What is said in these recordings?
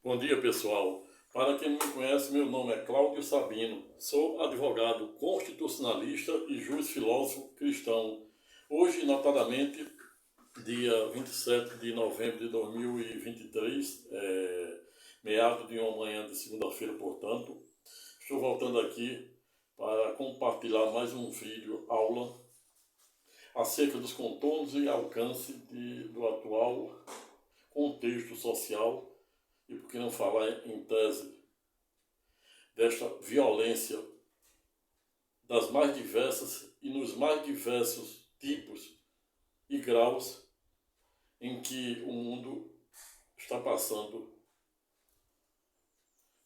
Bom dia, pessoal. Para quem não me conhece, meu nome é Cláudio Sabino. Sou advogado constitucionalista e juiz filósofo cristão. Hoje, notadamente, dia 27 de novembro de 2023, meado de uma manhã de segunda-feira, portanto, estou voltando aqui para compartilhar mais um vídeo aula acerca dos contornos e alcance do atual contexto social e, por que não falar em tese, desta violência das mais diversas e nos mais diversos tipos e graus em que o mundo está passando.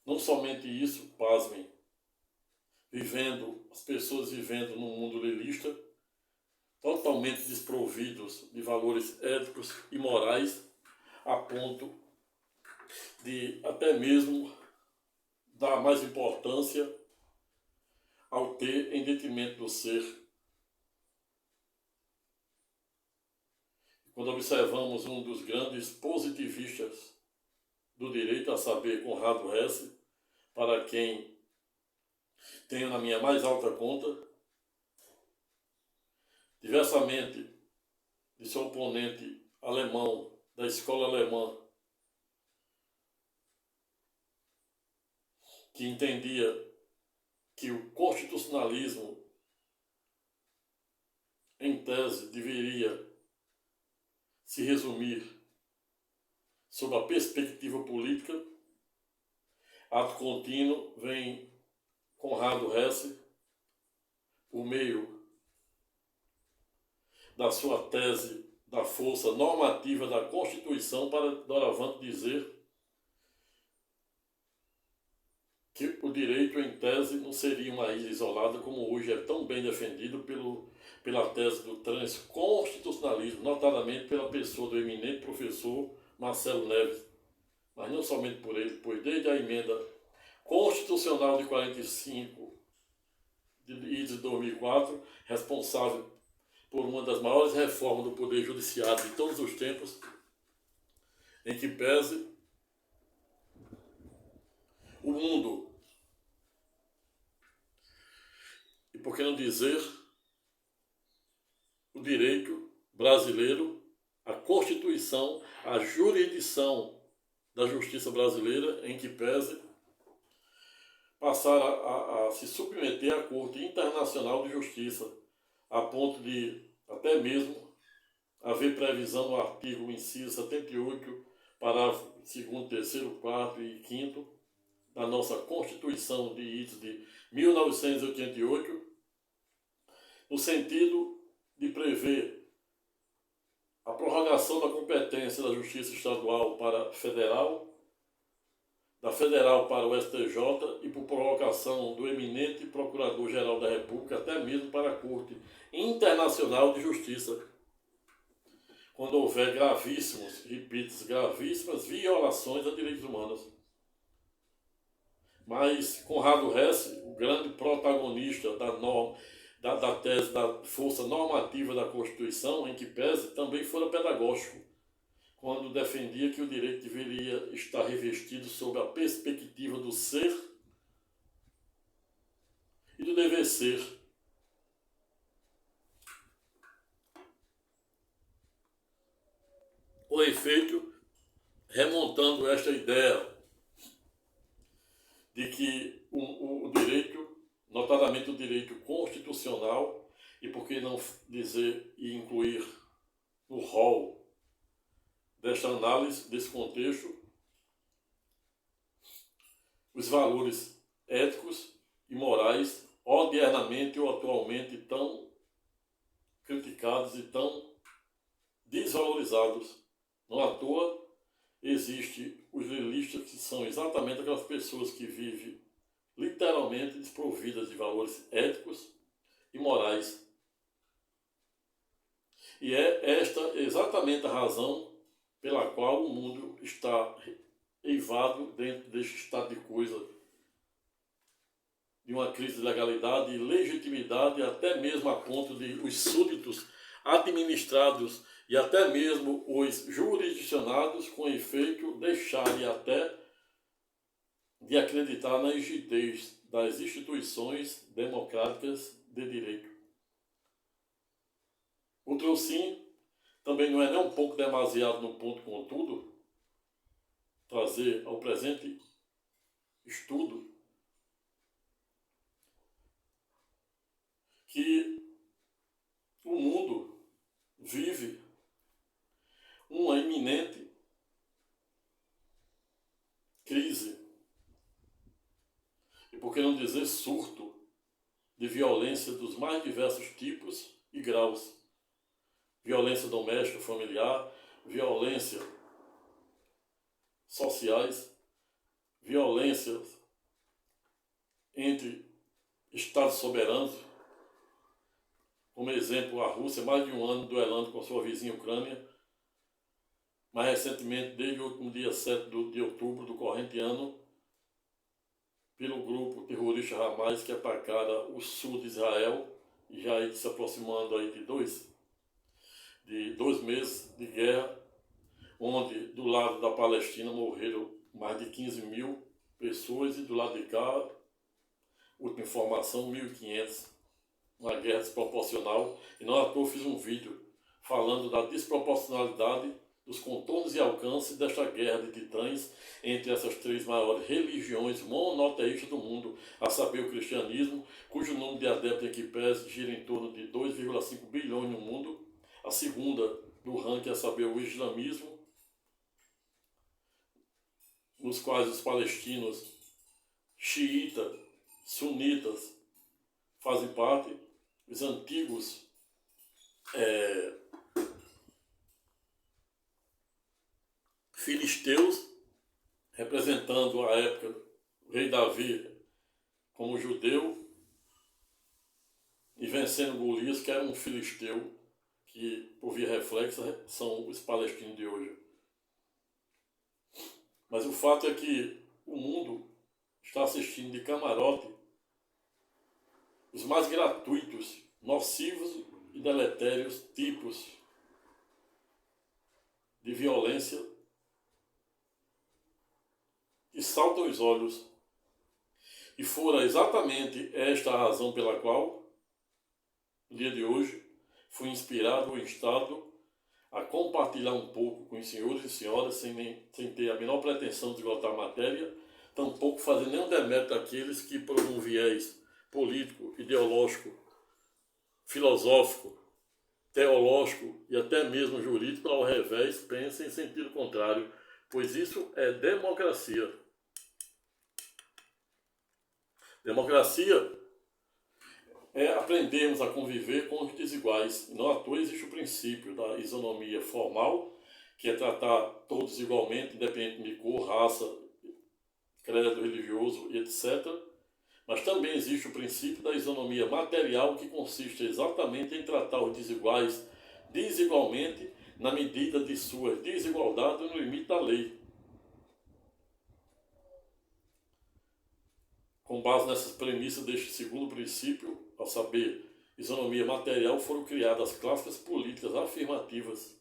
Não somente isso, pasmem, as pessoas vivendo num mundo lelista, totalmente desprovidos de valores éticos e morais, a ponto de até mesmo dar mais importância ao ter em detrimento do ser. Quando observamos um dos grandes positivistas do direito, a saber, Conrado Hesse, para quem tenho na minha mais alta conta, diversamente de seu oponente alemão, da escola alemã, que entendia que o constitucionalismo, em tese, deveria se resumir sob a perspectiva política, ato contínuo, vem Conrado Hesse, por meio da sua tese da força normativa da Constituição, para doravante dizer que o direito, em tese, não seria uma ilha isolada, como hoje é tão bem defendido pela tese do transconstitucionalismo, notadamente pela pessoa do eminente professor Marcelo Neves. Mas não somente por ele, pois desde a emenda constitucional de 45 de 2004, responsável por uma das maiores reformas do Poder Judiciário de todos os tempos, em que pese o mundo, e por que não dizer o direito brasileiro, a Constituição, a jurisdição da justiça brasileira, em que pese passar a se submeter à Corte Internacional de Justiça, a ponto de até mesmo haver previsão no artigo inciso 78, parágrafo 2º, 3º, 4º e 5º da nossa Constituição de 1988, no sentido de prever a prorrogação da competência da Justiça Estadual para a Federal, da Federal para o STJ e por prorrogação do eminente Procurador-Geral da República, até mesmo para a Corte Internacional de Justiça, quando houver gravíssimas violações a direitos humanos. Mas Conrado Hesse, o grande protagonista da tese da força normativa da Constituição, em que pese, também fora pedagógico, quando defendia que o direito deveria estar revestido sob a perspectiva do ser e do dever ser. Com efeito, remontando esta ideia de que o direito, notadamente o direito constitucional, e por que não dizer e incluir no rol desta análise, desse contexto, os valores éticos e morais, odiernamente ou atualmente tão criticados e tão desvalorizados. Não à toa existem os lelistas, que são exatamente aquelas pessoas que vivem literalmente desprovidas de valores éticos e morais. E é esta exatamente a razão pela qual o mundo está eivado dentro deste estado de coisa, de uma crise de legalidade e legitimidade, até mesmo a ponto de os súditos administrados e até mesmo os jurisdicionados, com efeito, deixarem até de acreditar na rigidez das instituições democráticas de direito. O Trouxin também não é nem um pouco demasiado no ponto, contudo, trazer ao presente estudo que o mundo vive uma iminente crise, e por que não dizer surto, de violência dos mais diversos tipos e graus. Violência doméstica, familiar, violência sociais, violências entre Estados soberanos, como exemplo a Rússia, mais de um ano duelando com sua vizinha Ucrânia, mais recentemente, desde o último dia 7 de outubro do corrente ano, pelo grupo terrorista Hamas que atacara o sul de Israel, e já se aproximando aí de dois meses de guerra, onde do lado da Palestina morreram mais de 15 mil pessoas e do lado de cá, última informação, 1.500. Uma guerra desproporcional, e não à toa fiz um vídeo falando da desproporcionalidade dos contornos e alcances desta guerra de titãs entre essas três maiores religiões monoteístas do mundo, a saber o cristianismo, cujo número de adeptos em que pese gira em torno de 2,5 bilhões no mundo, a segunda do ranking, a saber o islamismo, nos quais os palestinos xiitas, sunitas fazem parte, os antigos filisteus, representando a época o rei Davi como judeu, e vencendo Golias, que era um filisteu, que por via reflexa são os palestinos de hoje. Mas o fato é que o mundo está assistindo de camarote os mais gratuitos, nocivos e deletérios tipos de violência que saltam os olhos. E fora exatamente esta a razão pela qual, no dia de hoje, fui inspirado o Estado a compartilhar um pouco com os senhores e senhoras, sem ter a menor pretensão de esgotar a matéria, tampouco fazer nenhum demérito àqueles que, por um viés político, ideológico, filosófico, teológico e até mesmo jurídico, ao revés, pensem em sentido contrário, pois isso é democracia. Democracia é aprendermos a conviver com os desiguais. Não à toa existe o princípio da isonomia formal, que é tratar todos igualmente, independente de cor, raça, credo religioso e etc. Mas também existe o princípio da isonomia material, que consiste exatamente em tratar os desiguais desigualmente na medida de sua desigualdade no limite da lei. Com base nessas premissas deste segundo princípio, ao saber, isonomia material, foram criadas as clássicas políticas afirmativas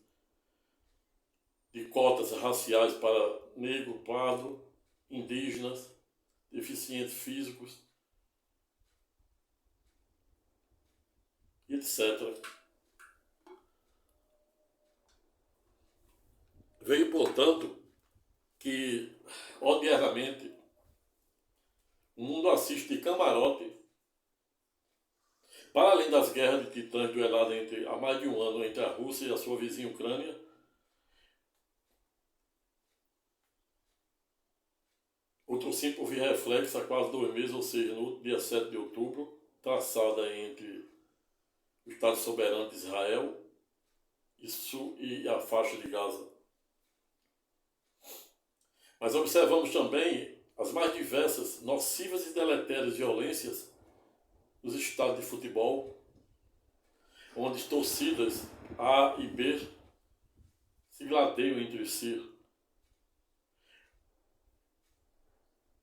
de cotas raciais para negro, pardo, indígenas, deficientes físicos, etc. Veio, portanto, que, odiernamente, o mundo assiste de camarote, para além das guerras de titãs dueladas há mais de um ano entre a Rússia e a sua vizinha Ucrânia, outro sim por via reflexa há quase 2 meses, ou seja, no dia 7 de outubro, traçada entre o Estado soberano de Israel e a faixa de Gaza. Mas observamos também as mais diversas, nocivas e deletérias violências nos estádios de futebol, onde as torcidas A e B se gladeiam entre si,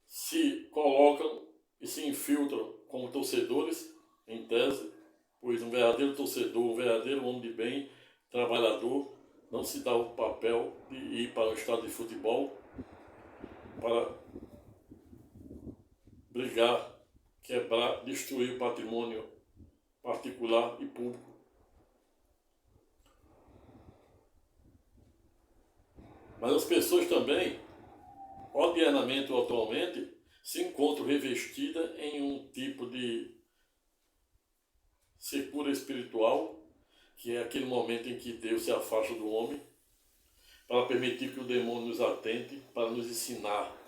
se colocam e se infiltram como torcedores, em tese, pois um verdadeiro torcedor, um verdadeiro homem de bem, trabalhador, não se dá o papel de ir para o estádio de futebol para brigar, quebrar, destruir o patrimônio particular e público. Mas as pessoas também, odiernamente ou atualmente, se encontram revestidas em um tipo de secura espiritual, que é aquele momento em que Deus se afasta do homem, para permitir que o demônio nos atente, para nos ensinar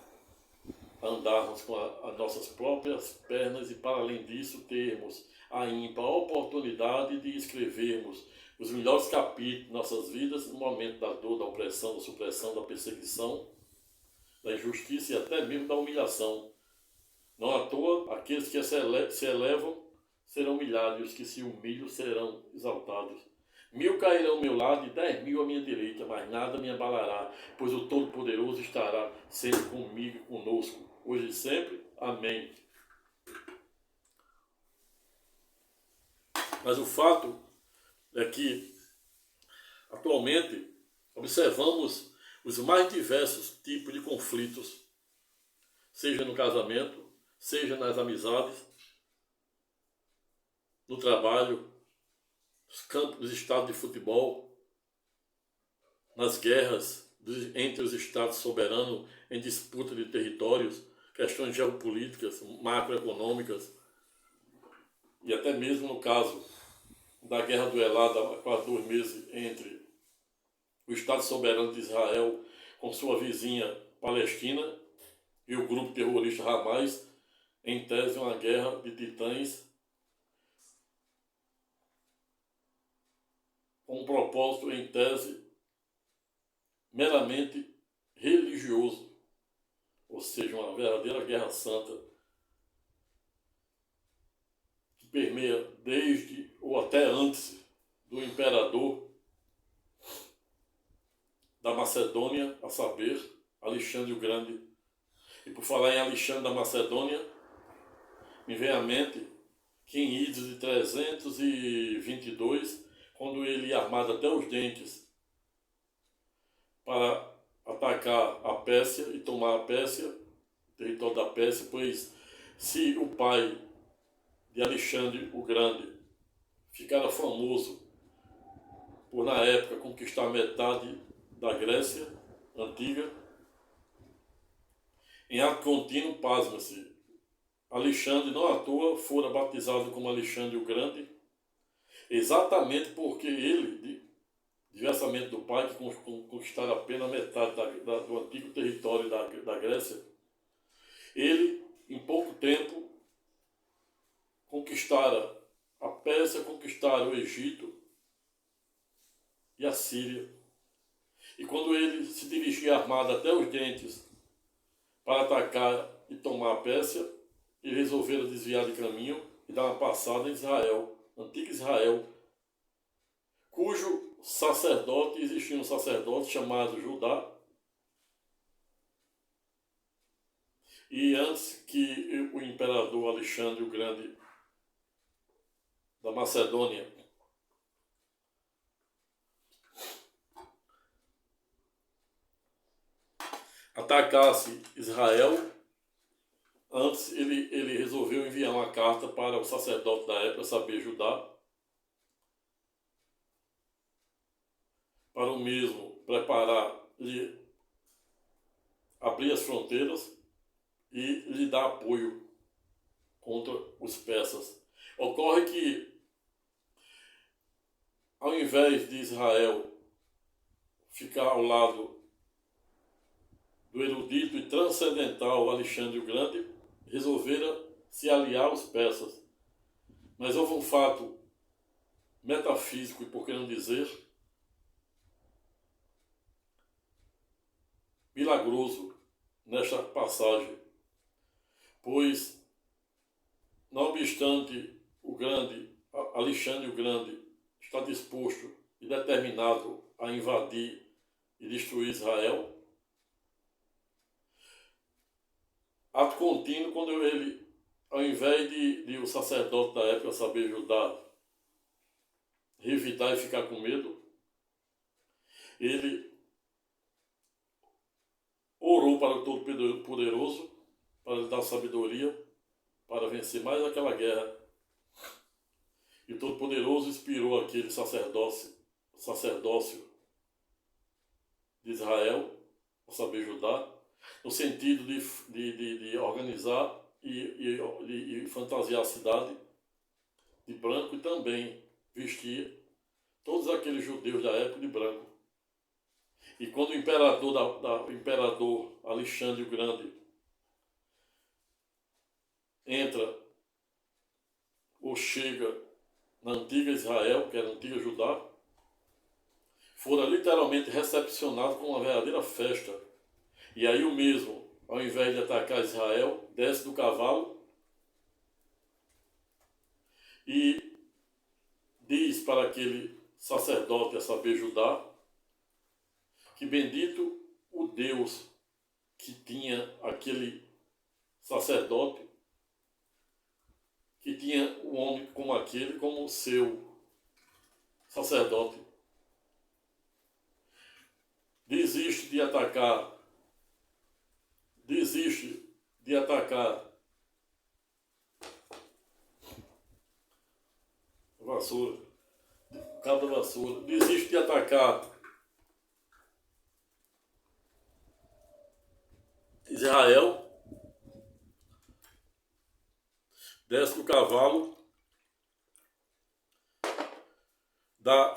a andarmos com as nossas próprias pernas e, para além disso, termos a ímpar oportunidade de escrevermos os melhores capítulos de nossas vidas no momento da dor, da opressão, da supressão, da perseguição, da injustiça e até mesmo da humilhação. Não à toa, aqueles que se elevam serão humilhados, e os que se humilham serão exaltados. 1000 cairão ao meu lado e 10.000 à minha direita, mas nada me abalará, pois o Todo-Poderoso estará sempre comigo e conosco, hoje e sempre. Amém. Mas o fato é que, atualmente, observamos os mais diversos tipos de conflitos, seja no casamento, seja nas amizades, no trabalho, nos campos dos estados de futebol, nas guerras entre os estados soberanos em disputa de territórios, questões geopolíticas, macroeconômicas, e até mesmo no caso da guerra duelada há quase 2 meses entre o Estado soberano de Israel com sua vizinha Palestina e o grupo terrorista Hamas, em tese uma guerra de titãs, com um propósito em tese meramente religioso, ou seja, uma verdadeira guerra santa que permeia desde ou até antes do imperador da Macedônia, a saber, Alexandre o Grande. E por falar em Alexandre da Macedônia, me vem à mente que em idos de 322, quando ele ia armado até os dentes para atacar a Pérsia e tomar a Pérsia, o território da Pérsia, pois se o pai de Alexandre o Grande ficara famoso por, na época, conquistar metade da Grécia antiga, em ato contínuo, pasma-se, Alexandre não à toa fora batizado como Alexandre o Grande, exatamente porque ele, diversamente do pai, que conquistara apenas metade do antigo território da Grécia, ele, em pouco tempo, conquistara a Pérsia, conquistara o Egito e a Síria. E quando ele se dirigia armado até os dentes para atacar e tomar a Pérsia, ele resolveu desviar de caminho e dar uma passada em Israel, antigo Israel, cujo sacerdote, existia um sacerdote chamado Judá, e antes que o imperador Alexandre o Grande da Macedônia atacasse Israel, antes ele resolveu enviar uma carta para o sacerdote da época, saber Judá, para o mesmo preparar e abrir as fronteiras e lhe dar apoio contra os persas. Ocorre que, ao invés de Israel ficar ao lado do erudito e transcendental Alexandre o Grande, resolvera se aliar aos persas. Mas houve um fato metafísico, e por que não dizer, milagroso nesta passagem, pois, não obstante o grande, Alexandre o Grande, está disposto e determinado a invadir e destruir Israel, ato contínuo, quando ele, ao invés de o sacerdote da época saber Judá revidar e ficar com medo, ele orou para o Todo-Poderoso para lhe dar sabedoria para vencer mais aquela guerra. E o Todo-Poderoso inspirou aquele sacerdócio de Israel, a saber, Judá, no sentido de organizar e fantasiar a cidade de branco e também vestir todos aqueles judeus da época de branco. E quando o imperador Alexandre o Grande entra ou chega na antiga Israel, que era a antiga Judá, fora literalmente recepcionado com uma verdadeira festa. E aí o mesmo, ao invés de atacar Israel, desce do cavalo e diz para aquele sacerdote, a saber, Judá, que bendito o Deus que tinha aquele sacerdote, que tinha um homem como aquele, como seu sacerdote. Desiste de atacar vassoura, cabo da vassoura, desiste de atacar Israel, desce do cavalo,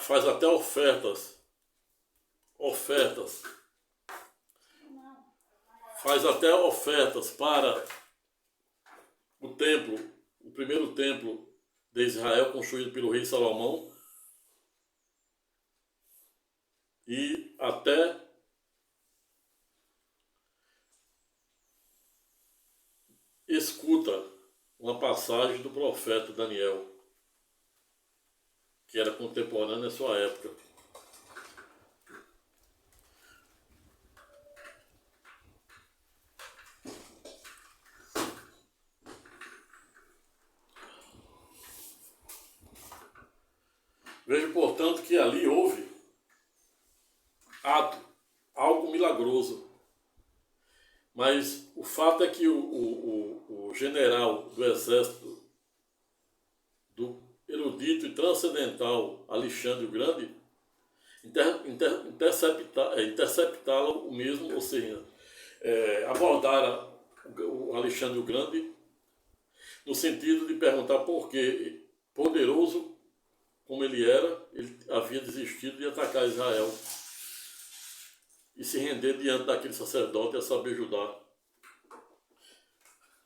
faz até ofertas, faz até ofertas para o templo, o primeiro templo de Israel, construído pelo rei Salomão, e até escuta uma passagem do profeta Daniel, que era contemporâneo à sua época. Veja, portanto, que ali houve algo milagroso. Mas o fato é que o general do exército, do erudito e transcendental Alexandre o Grande, interceptá-lo o mesmo, ou seja, abordara o Alexandre o Grande no sentido de perguntar por que, poderoso como ele era, ele havia desistido de atacar Israel e se render diante daquele sacerdote, a saber, Judá.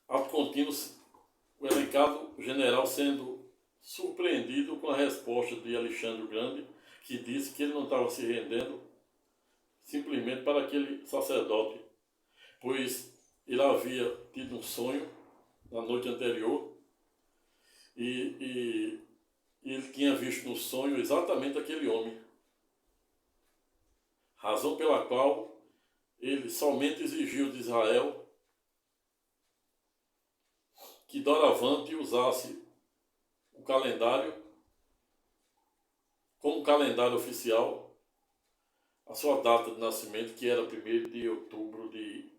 Ato contínuo, o elencado general sendo surpreendido com a resposta de Alexandre o Grande, que disse que ele não estava se rendendo simplesmente para aquele sacerdote, pois ele havia tido um sonho na noite anterior e ele tinha visto no sonho exatamente aquele homem. Razão pela qual ele somente exigiu de Israel que doravante usasse o calendário como calendário oficial, a sua data de nascimento, que era 1º de outubro de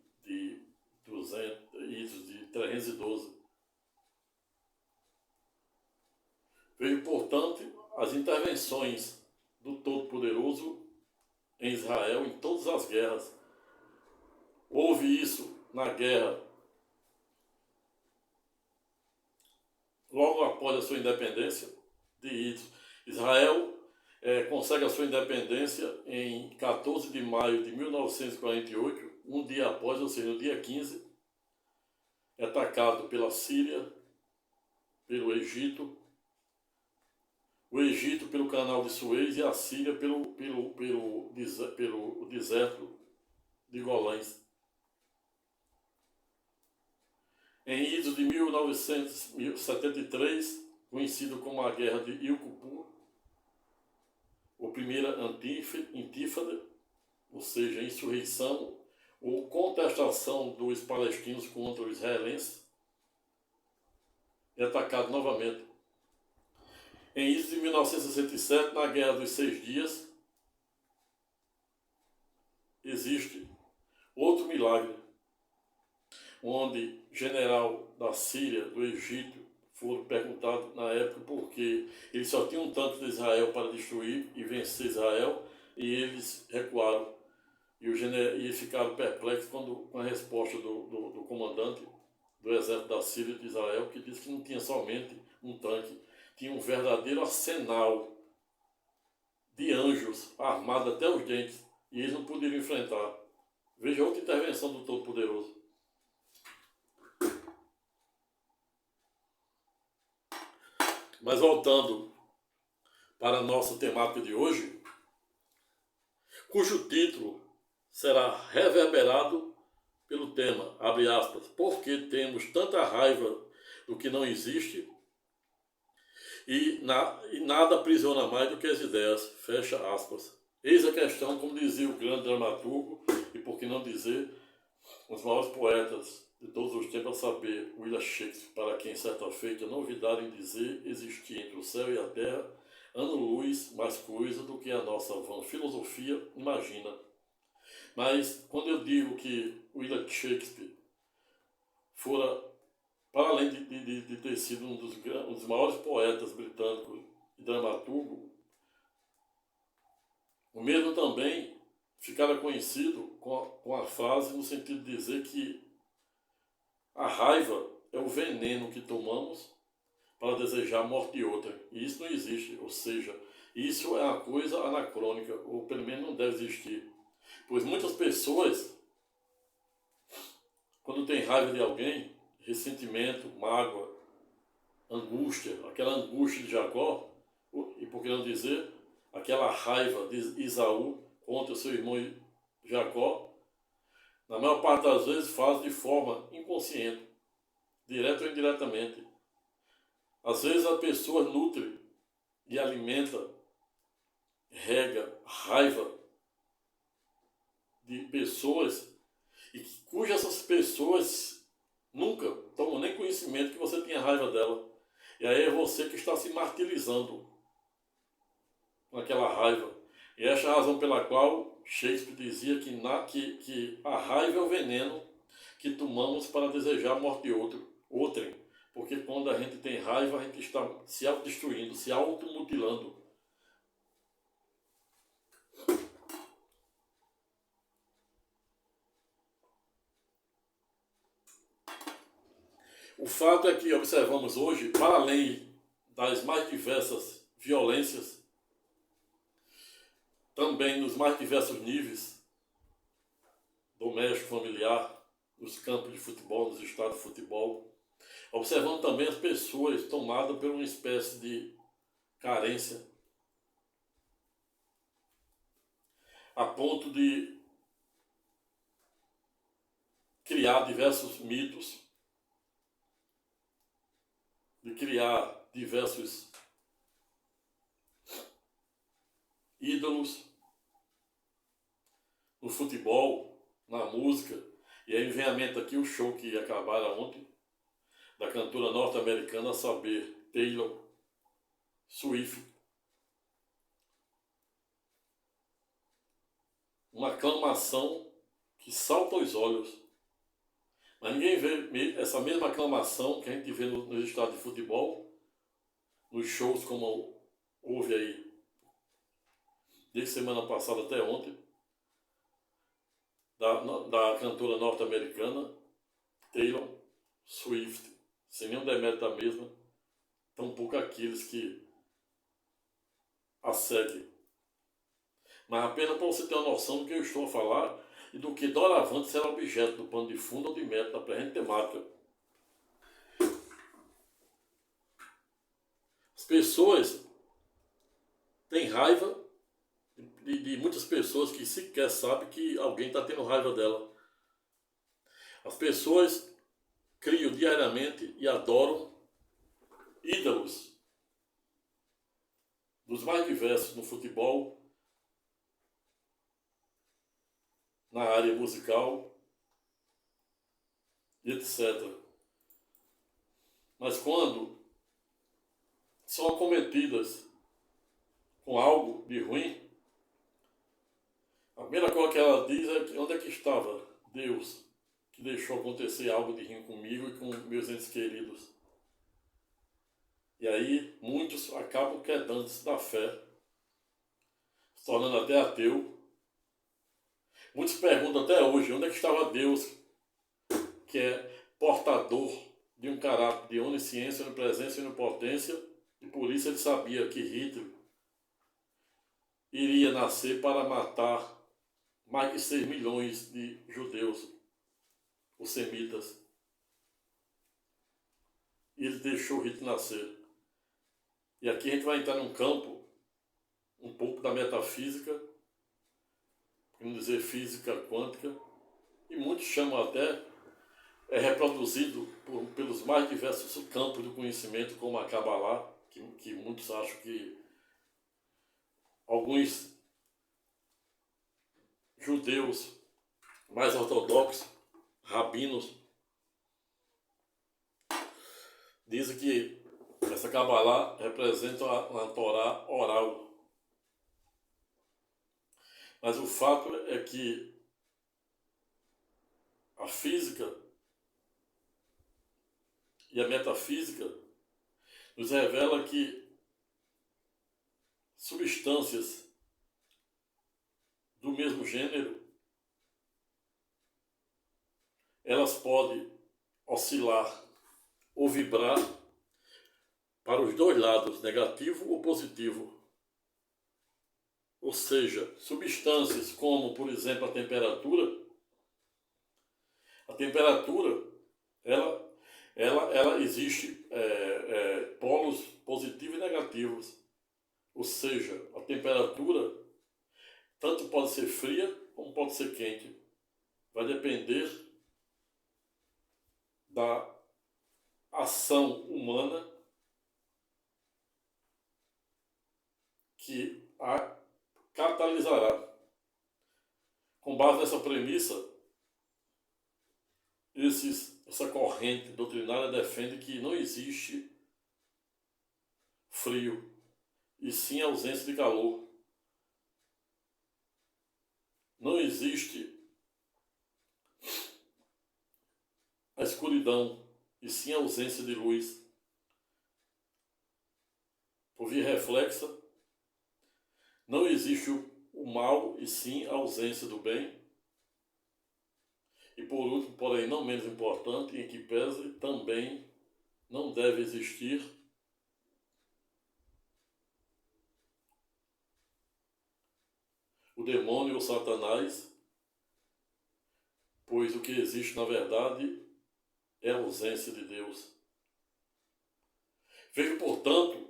312. Veio, portanto, as intervenções do Todo-Poderoso em Israel em todas as guerras. Houve isso na guerra logo após a sua independência de Israel. Consegue a sua independência em 14 de maio de 1948, um dia após, ou seja, no dia 15, é atacado pela Síria, pelo Egito, o Egito pelo canal de Suez e a Síria pelo deserto de Golãs. Em idos de 1973, conhecido como a Guerra de Yom Kippur, ou primeira intifada, ou seja, insurreição ou contestação dos palestinos contra os israelenses, é atacado novamente. Em idos de 1967, na Guerra dos 6 Dias, existe outro milagre. onde general da Síria, do Egito, foram perguntados na época porque eles só tinham um tanque de Israel para destruir e vencer Israel, e eles recuaram. E ficaram perplexos com a resposta do comandante do exército da Síria de Israel, que disse que não tinha somente um tanque, tinha um verdadeiro arsenal de anjos armados até os dentes, e eles não poderiam enfrentar. Veja outra intervenção do Todo-Poderoso. Mas voltando para a nossa temática de hoje, cujo título será reverberado pelo tema, abre aspas, porque temos tanta raiva do que não existe e nada aprisiona mais do que as ideias, fecha aspas. Eis a questão, como dizia o grande dramaturgo, e por que não dizer, os maiores poetas de todos os tempos, a saber, William Shakespeare, para quem certa feita novidade em dizer existir entre o céu e a terra ano-luz mais coisa do que a nossa vã filosofia imagina. Mas quando eu digo que William Shakespeare fora, para além de ter sido um dos maiores poetas britânicos e dramaturgo, o mesmo também ficara conhecido com a frase no sentido de dizer que a raiva é o veneno que tomamos para desejar a morte de outra. E isso não existe, ou seja, isso é uma coisa anacrônica, ou pelo menos não deve existir. Pois muitas pessoas, quando tem raiva de alguém, ressentimento, mágoa, angústia, aquela angústia de Jacó, e por que não dizer, aquela raiva de Esaú contra seu irmão Jacó, na maior parte das vezes faz de forma inconsciente, direta ou indiretamente. Às vezes a pessoa nutre e alimenta, rega raiva de pessoas e cujas essas pessoas nunca tomam nem conhecimento que você tinha raiva dela. E aí é você que está se martirizando com aquela raiva. E essa é a razão pela qual Shakespeare dizia que a raiva é o veneno que tomamos para desejar a morte de outrem. Porque quando a gente tem raiva, a gente está se autodestruindo, se automutilando. O fato é que observamos hoje, para além das mais diversas violências, também nos mais diversos níveis, doméstico, familiar, nos campos de futebol, nos estádios de futebol, observando também as pessoas tomadas por uma espécie de carência, a ponto de criar diversos mitos, de criar diversos ídolos no futebol, na música. E aí vem à mente aqui o show que acabaram ontem, da cantora norte-americana, a saber, Taylor Swift. Uma aclamação que salta aos olhos. Mas ninguém vê essa mesma aclamação que a gente vê nos estádios de futebol, nos shows como houve aí, desde semana passada até ontem, da cantora norte-americana Taylor Swift, sem nenhum demérito da mesma, tampouco aqueles que a seguem. Mas apenas para você ter uma noção do que eu estou a falar e do que doravante será objeto do pano de fundo ou de mérito da presente temática. As pessoas têm raiva de muitas pessoas que sequer sabem que alguém está tendo raiva dela. As pessoas criam diariamente e adoram ídolos dos mais diversos no futebol, na área musical e etc. Mas quando são acometidas com algo de ruim, a primeira coisa que ela diz é que onde é que estava Deus, que deixou acontecer algo de ruim comigo e com meus entes queridos. E aí muitos acabam quedando-se da fé, se tornando até ateu. Muitos perguntam até hoje onde é que estava Deus, que é portador de um caráter de onisciência, onipresença e onipotência, e por isso ele sabia que Hitler iria nascer para matar mais de 6 milhões de judeus, os semitas. E ele deixou Hitler nascer. E aqui a gente vai entrar num campo um pouco da metafísica, para não dizer física quântica, e muitos chamam até, é reproduzido pelos mais diversos campos do conhecimento, como a Kabbalah, que muitos acham que alguns judeus mais ortodoxos, rabinos, dizem que essa Kabbalah representa a Torá oral. Mas o fato é que a física e a metafísica nos revela que substâncias do mesmo gênero, elas podem oscilar ou vibrar para os dois lados, negativo ou positivo. Ou seja, substâncias como, por exemplo, a temperatura, ela existe polos positivos e negativos. Ou seja, a temperatura tanto pode ser fria como pode ser quente. Vai depender da ação humana que a catalisará. Com base nessa premissa, essa corrente doutrinária defende que não existe frio, e sim ausência de calor. Não existe a escuridão, e sim a ausência de luz. Por via reflexa, não existe o mal, e sim a ausência do bem. E por último, porém não menos importante, em que pese, também não deve existir o demônio ou Satanás, pois o que existe na verdade é a ausência de Deus. Veja, portanto,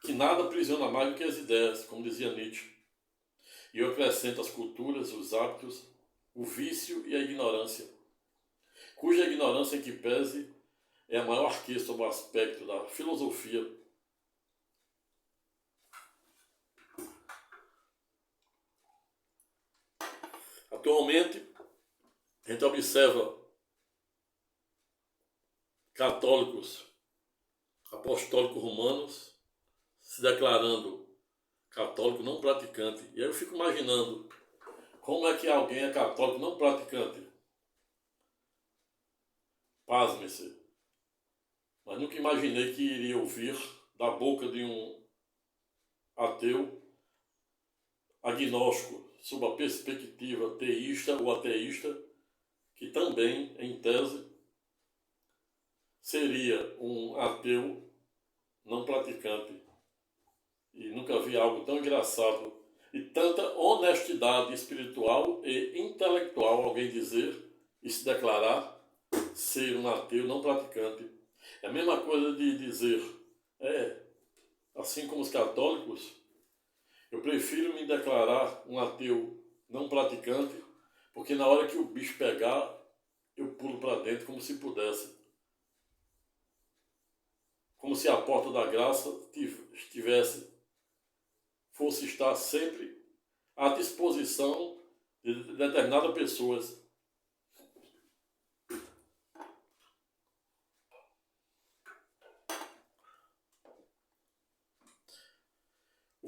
que nada aprisiona mais do que as ideias, como dizia Nietzsche. E eu acrescento as culturas, os hábitos, o vício e a ignorância, cuja ignorância, em que pese, é a maior que sobre o aspecto da filosofia. Atualmente, a gente observa católicos apostólicos romanos se declarando católico não praticante. E aí eu fico imaginando como é que alguém é católico não praticante. Pasme-se. Mas nunca imaginei que iria ouvir da boca de um ateu agnóstico, sob a perspectiva teísta ou ateísta, que também, em tese, seria um ateu não praticante. E nunca vi algo tão engraçado e tanta honestidade espiritual e intelectual alguém dizer e se declarar ser um ateu não praticante. É a mesma coisa de dizer, assim como os católicos, eu prefiro me declarar um ateu não praticante, porque na hora que o bicho pegar, eu pulo para dentro como se pudesse. Como se a porta da graça fosse estar sempre à disposição de determinadas pessoas.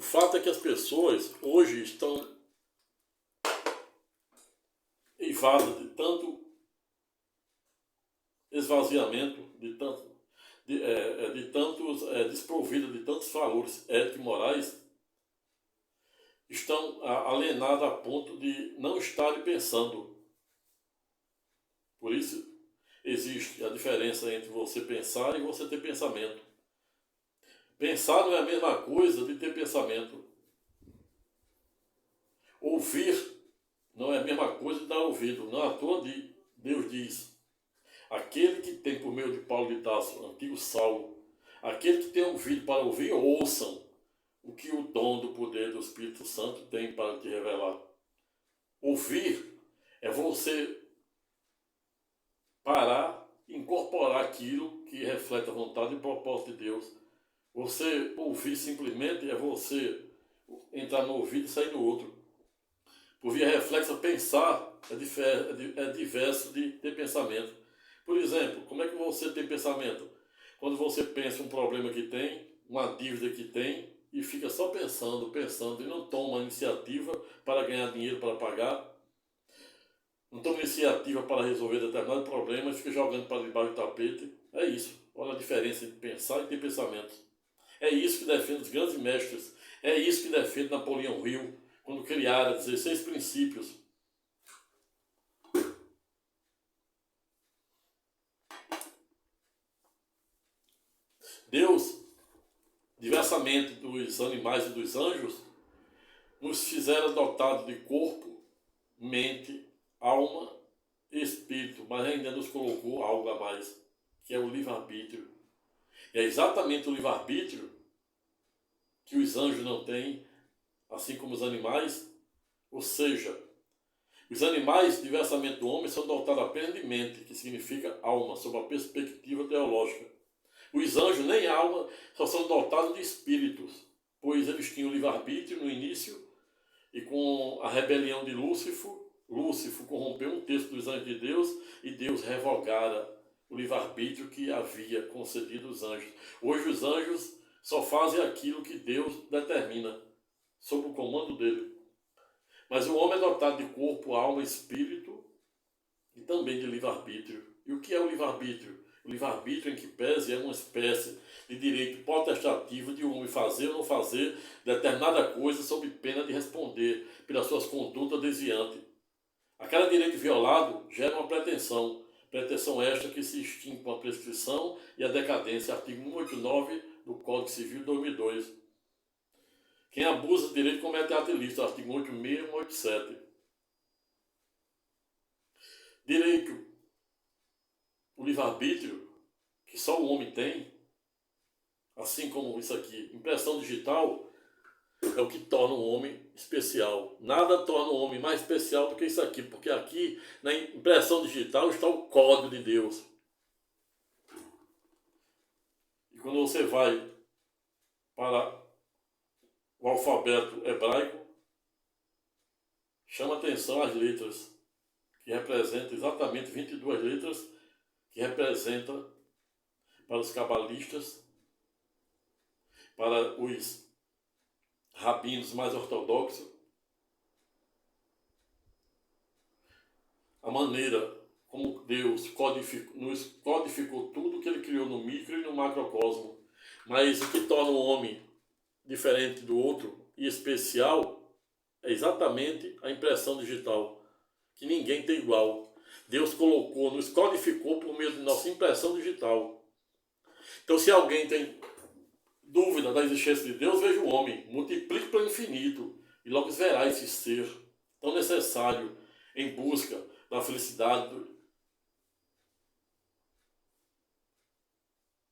O fato é que as pessoas hoje estão eivadas de tanto esvaziamento, de tantos desprovidas de tantos valores éticos e morais, estão alienadas a ponto de não estarem pensando. Por isso existe a diferença entre você pensar e você ter pensamento. Pensar não é a mesma coisa de ter pensamento. Ouvir não é a mesma coisa de dar ouvido. Não à toa Deus diz: aquele que tem, por meio de Paulo de Tarso, antigo Saulo, aquele que tem ouvido para ouvir, ouçam o que o dom do poder do Espírito Santo tem para te revelar. Ouvir é você parar e incorporar aquilo que reflete a vontade e propósito de Deus. Você ouvir simplesmente é você entrar no ouvido e sair no outro. Por via reflexa, pensar é diverso de ter pensamento. Por exemplo, como é que você tem pensamento? Quando você pensa um problema que tem, uma dívida que tem, e fica só pensando, e não toma iniciativa para ganhar dinheiro para pagar, não toma iniciativa para resolver determinado problema e fica jogando para debaixo do tapete. É isso. Olha a diferença entre pensar e ter pensamento. É isso que defende os grandes mestres. É isso que defende Napoleão Hill, quando criaram 16 princípios. Deus, diversamente dos animais e dos anjos, nos fizeram dotados de corpo, mente, alma e espírito, mas ainda nos colocou algo a mais, que é o livre-arbítrio. E é exatamente o livre-arbítrio que os anjos não têm, assim como os animais. Ou seja, os animais, diversamente do homem, são dotados apenas de mente, que significa alma, sob a perspectiva teológica. Os anjos, nem alma, só são dotados de espíritos, pois eles tinham livre-arbítrio no início, e com a rebelião de Lúcifer corrompeu um terço dos anjos de Deus, e Deus revogara o livre-arbítrio que havia concedido aos anjos. Hoje os anjos só fazem aquilo que Deus determina, sob o comando dele. Mas o homem é dotado de corpo, alma, espírito e também de livre-arbítrio. E o que é o livre-arbítrio? O livre-arbítrio, em que pese, é uma espécie de direito potestativo de o homem fazer ou não fazer determinada coisa sob pena de responder pelas suas condutas desviantes. A cada direito violado gera uma pretensão esta que se extingue com a prescrição e a decadência, artigo 189 do Código Civil de 2002. Quem abusa do direito comete ato ilícito, artigo 186 e 187. Direito, o livre-arbítrio, que só o homem tem, assim como isso aqui, impressão digital, é o que torna o homem especial. Nada torna o homem mais especial do que isso aqui, porque aqui, na impressão digital, está o código de Deus. E quando você vai para o alfabeto hebraico, chama atenção as letras, que representam exatamente 22 letras, que representam para os cabalistas, para os rabinos mais ortodoxos, a maneira como Deus nos codificou tudo que Ele criou no micro e no macrocosmo. Mas o que torna o homem diferente do outro e especial é exatamente a impressão digital, que ninguém tem igual. Deus colocou, nos codificou por meio de nossa impressão digital. Então, se alguém tem dúvida da existência de Deus, veja o homem, multiplique para o infinito e logo verá esse ser tão necessário em busca da felicidade,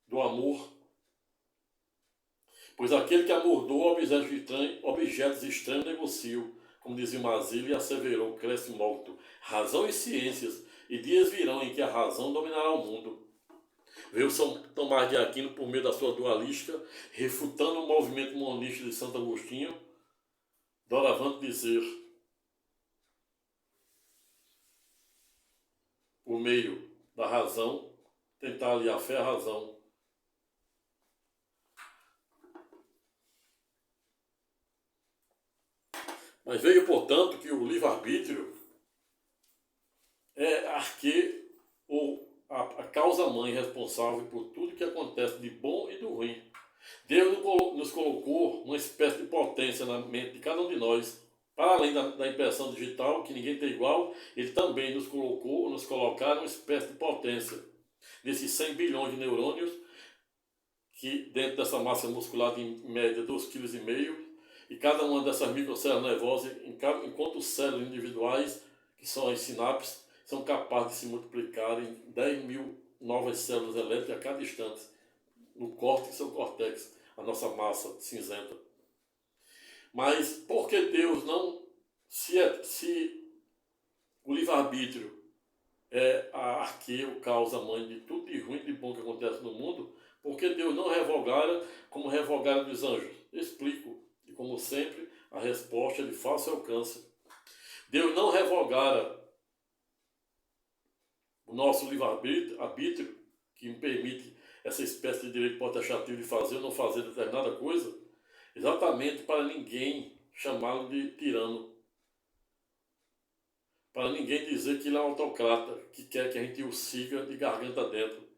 do amor. Pois aquele que amordoa objetos estranhos negociam, como dizia Mazile e asseverou, cresce morto. Razão e ciências, e dias virão em que a razão dominará o mundo. Veio São Tomás de Aquino, por meio da sua dualística, refutando o movimento monista de Santo Agostinho, doravante dizer, por meio da razão, tentar aliar a fé à razão. Mas veja, portanto, que o livre-arbítrio é ou a causa-mãe responsável por tudo que acontece de bom e do ruim. Deus nos colocou uma espécie de potência na mente de cada um de nós. Para além da impressão digital, que ninguém tem igual, ele também nos colocaram uma espécie de potência. Nesses 100 bilhões de neurônios, que dentro dessa massa muscular de em média 2,5 kg, e cada uma dessas microcélulas nervosas, enquanto células individuais, que são as sinapses, são capazes de se multiplicar em 10 mil novas células elétricas a cada instante, no córtex ou córtex, a nossa massa cinzenta. Mas por que Deus não, se o livre-arbítrio é a arqueio, causa-mãe de tudo de ruim e de bom que acontece no mundo, por que Deus não revogara como revogaram dos anjos? Explico, e como sempre, a resposta é de fácil alcance. Deus não revogara o nosso livre-arbítrio, que me permite essa espécie de direito potestativo de fazer ou não fazer determinada coisa, exatamente para ninguém chamá-lo de tirano, para ninguém dizer que ele é um autocrata, que quer que a gente o siga de garganta dentro.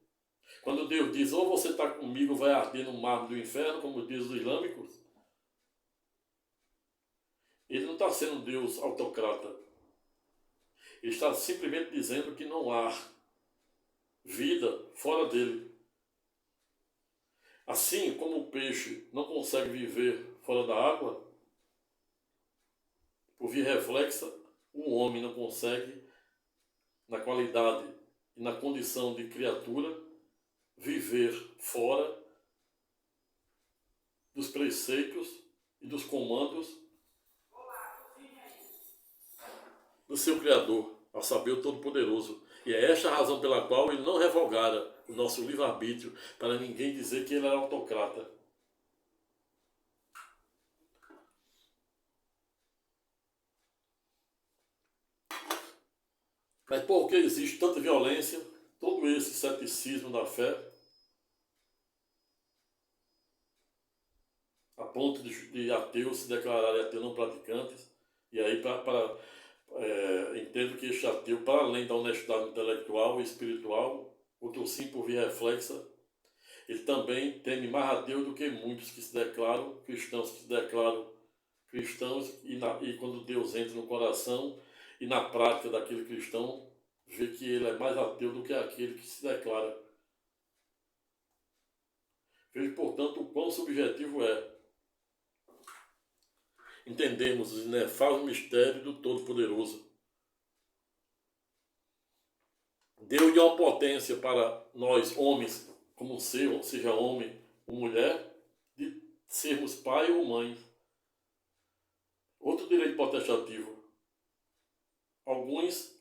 Quando Deus diz, ou você está comigo, vai arder no mar do inferno, como diz os islâmicos, ele não está sendo Deus autocrata. Ele está simplesmente dizendo que não há vida fora dele. Assim como o peixe não consegue viver fora da água, por via reflexa, o homem não consegue, na qualidade e na condição de criatura, viver fora dos preceitos e dos comandos do seu Criador, a saber, o Todo-Poderoso. E é esta a razão pela qual ele não revogara o nosso livre-arbítrio, para ninguém dizer que ele era autocrata. Mas por que existe tanta violência, todo esse ceticismo da fé, a ponto de ateus se declararem ateus não praticantes, e aí entendo que este ateu, para além da honestidade intelectual e espiritual, outro sim por via reflexa, ele também teme mais a Deus do que muitos que se declaram cristãos, e quando Deus entra no coração e na prática daquele cristão, vê que ele é mais ateu do que aquele que se declara. Veja, portanto, o quão subjetivo é entendermos os inefáveis mistérios do Todo-Poderoso. Deus deu uma potência para nós, homens, como ser, seja homem ou mulher, de sermos pai ou mãe. Outro direito potestativo. Alguns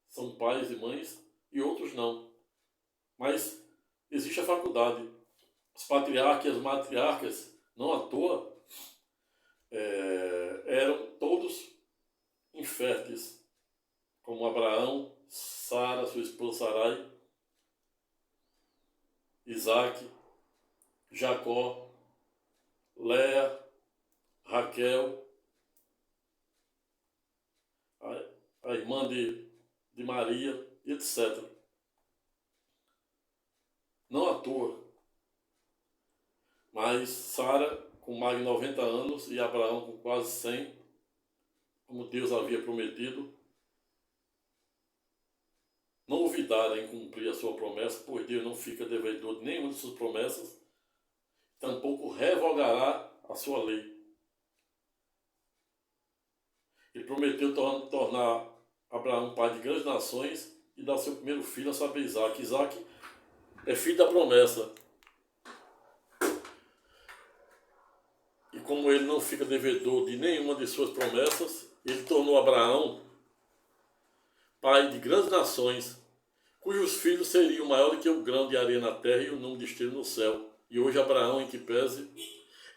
são pais e mães e outros não. Mas existe a faculdade. Os patriarcas e as matriarcas, não à toa, eram todos inférteis, como Abraão, Sara, sua esposa Sarai, Isaac, Jacó, Léa, Raquel, a irmã de Maria, etc. Não à toa. Mas Sara, com mais de 90 anos, e Abraão com quase 100, como Deus havia prometido, não ouvidaram em cumprir a sua promessa, pois Deus não fica devedor de nenhuma de suas promessas, tampouco revogará a sua lei. Ele prometeu tornar Abraão pai de grandes nações e dar seu primeiro filho, a saber, Isaac. Isaac é filho da promessa. E como ele não fica devedor de nenhuma de suas promessas, ele tornou Abraão pai de grandes nações, cujos filhos seriam maiores que o grão de areia na terra e o número de estrelas no céu. E hoje Abraão, em que pese,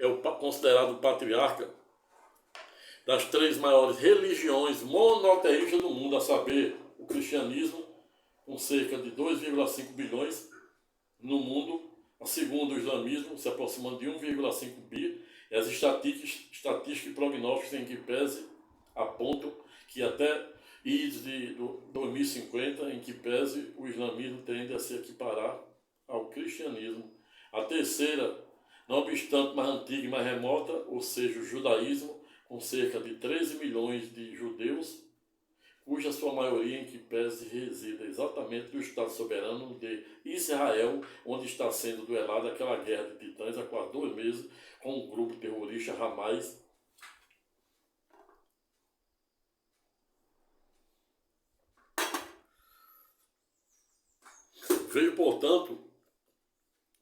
é considerado o patriarca das 3 maiores religiões monoteístas do mundo, a saber, o cristianismo, com cerca de 2,5 bilhões no mundo, a segunda, o islamismo, se aproximando de 1,5 bi, E as estatísticas e prognósticos em que pese apontam que até de 2050, em que pese o islamismo tende a se equiparar ao cristianismo. A terceira, não obstante mais antiga e mais remota, ou seja, o judaísmo, com cerca de 13 milhões de judeus, cuja sua maioria em que pese reside exatamente no Estado soberano de Israel, onde está sendo duelada aquela guerra de titãs há quase 2 meses com o grupo terrorista Hamas. Veio, portanto,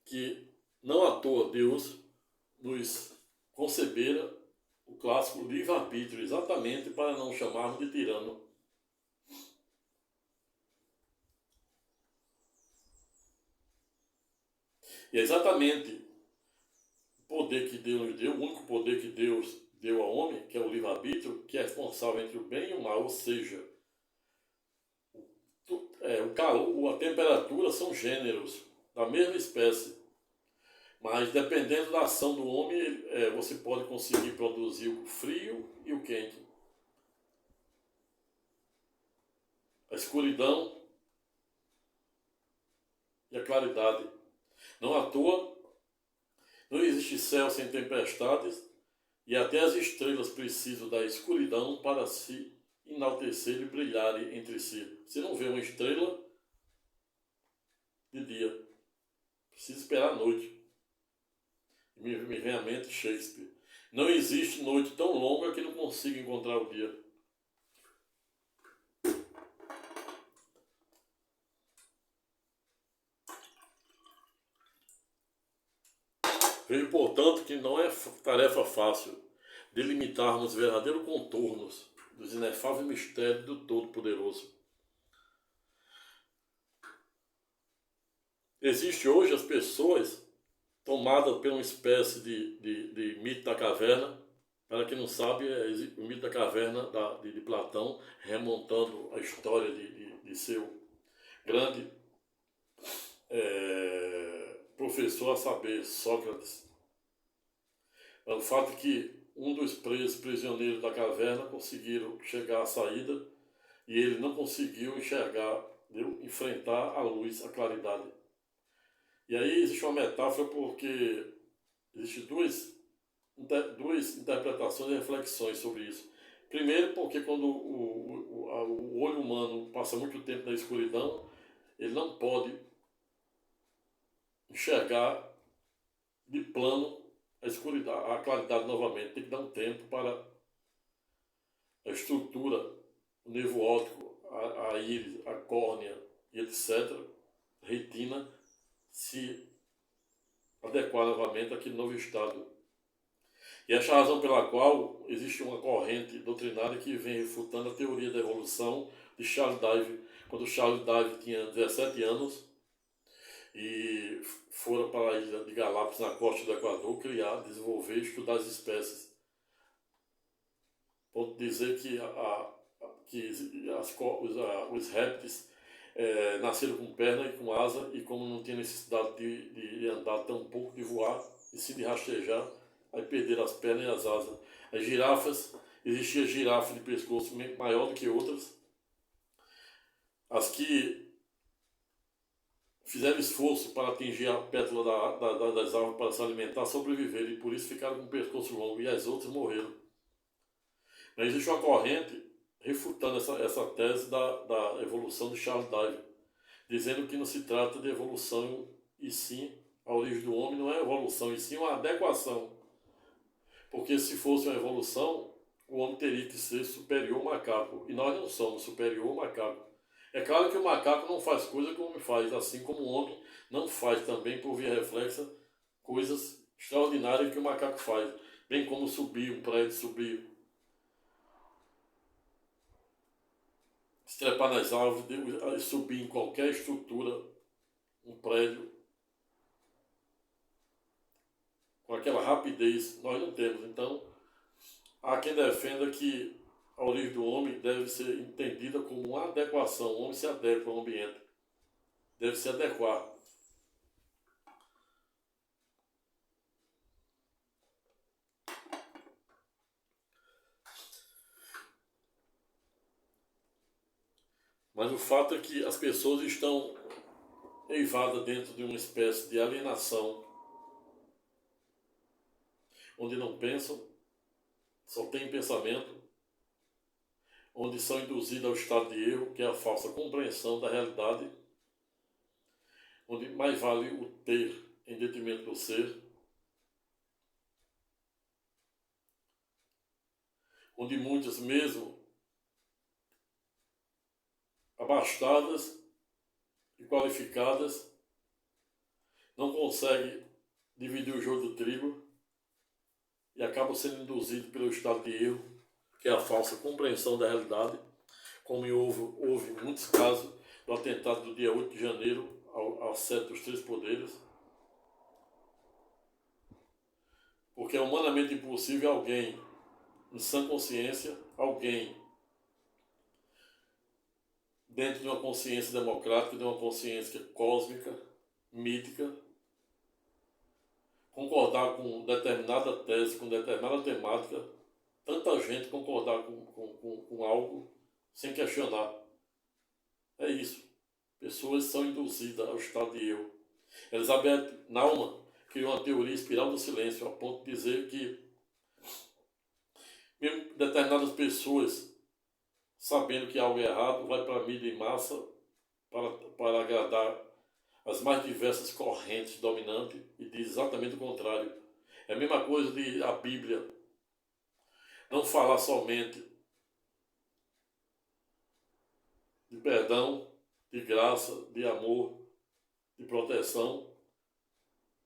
que não à toa Deus nos concebera o clássico livre-arbítrio, exatamente para não chamarmos de tirano. E é exatamente o poder que Deus nos deu, o único poder que Deus deu ao homem, que é o livre-arbítrio, que é responsável entre o bem e o mal, ou seja, o calor, a temperatura são gêneros da mesma espécie, mas dependendo da ação do homem, você pode conseguir produzir o frio e o quente, a escuridão e a claridade. Não à toa, não existe céu sem tempestades, e até as estrelas precisam da escuridão para se enaltecer e brilharem entre si. Você não vê uma estrela de dia, precisa esperar a noite. Me vem à mente Shakespeare. Não existe noite tão longa que não consiga encontrar o dia. Veio, portanto, que não é tarefa fácil delimitarmos verdadeiros contornos dos inefáveis mistérios do Todo-Poderoso. Existe hoje as pessoas tomadas por uma espécie de mito da caverna. Para quem não sabe, o mito da caverna de Platão, remontando a história de seu grande professor, a saber, Sócrates. O fato é que um dos prisioneiros da caverna conseguiram chegar à saída e ele não conseguiu enxergar, enfrentar a luz, a claridade. E aí existe uma metáfora porque existem duas interpretações e reflexões sobre isso. Primeiro, porque quando o olho humano passa muito tempo na escuridão, ele não pode enxergar de plano a escuridão, a claridade novamente. Tem que dar um tempo para a estrutura, o nervo óptico, a íris, a córnea e etc., a retina, se adequar novamente àquele novo estado. E esta é a razão pela qual existe uma corrente doutrinária que vem refutando a teoria da evolução de Charles Darwin. Quando Charles Darwin tinha 17 anos e foram para a ilha de Galápagos, na costa do Equador, criar, desenvolver e estudar as espécies. Pode dizer que os répteis nasceram com perna e com asa, e como não tinha necessidade de andar tão pouco, de voar, e sim de rastejar, aí perderam as pernas e as asas. As girafas, existia girafa de pescoço maior do que outras. As que fizeram esforço para atingir a pétala das árvores para se alimentar, sobreviveram, e por isso ficaram com o pescoço longo, e as outras morreram. Mas existe uma corrente refutando essa tese da evolução de Charles Darwin, dizendo que não se trata de evolução, e sim, a origem do homem não é evolução, e sim uma adequação. Porque se fosse uma evolução, o homem teria que ser superior ao macaco, e nós não somos superior ao macaco. É claro que o macaco não faz coisa que o homem faz, assim como o homem não faz também, por via reflexa, coisas extraordinárias que o macaco faz, bem como subir um prédio, se trepar nas árvores, subir em qualquer estrutura, um prédio, com aquela rapidez, nós não temos. Então, há quem defenda que a origem do homem deve ser entendida como uma adequação. O homem se adequa ao ambiente, deve se adequar. Mas o fato é que as pessoas estão eivadas dentro de uma espécie de alienação, onde não pensam, só têm pensamento, onde são induzidos ao estado de erro, que é a falsa compreensão da realidade, onde mais vale o ter em detrimento do ser, onde muitas, mesmo abastadas e qualificadas, não conseguem dividir o joio do trigo e acabam sendo induzidos pelo estado de erro, que é a falsa compreensão da realidade, como houve muitos casos do atentado do dia 8 de janeiro ao sede dos três poderes, porque é humanamente impossível alguém em sã consciência, alguém dentro de uma consciência democrática, de uma consciência cósmica, mítica, concordar com determinada tese, com determinada temática, tanta gente concordar com algo sem questionar. É isso. Pessoas são induzidas ao estado de erro. Elizabeth Naumann criou uma teoria espiral do silêncio, a ponto de dizer que mesmo determinadas pessoas, sabendo que algo é errado, vai para a mídia em massa para agradar as mais diversas correntes dominantes e diz exatamente o contrário. É a mesma coisa de a Bíblia não falar somente de perdão, de graça, de amor, de proteção,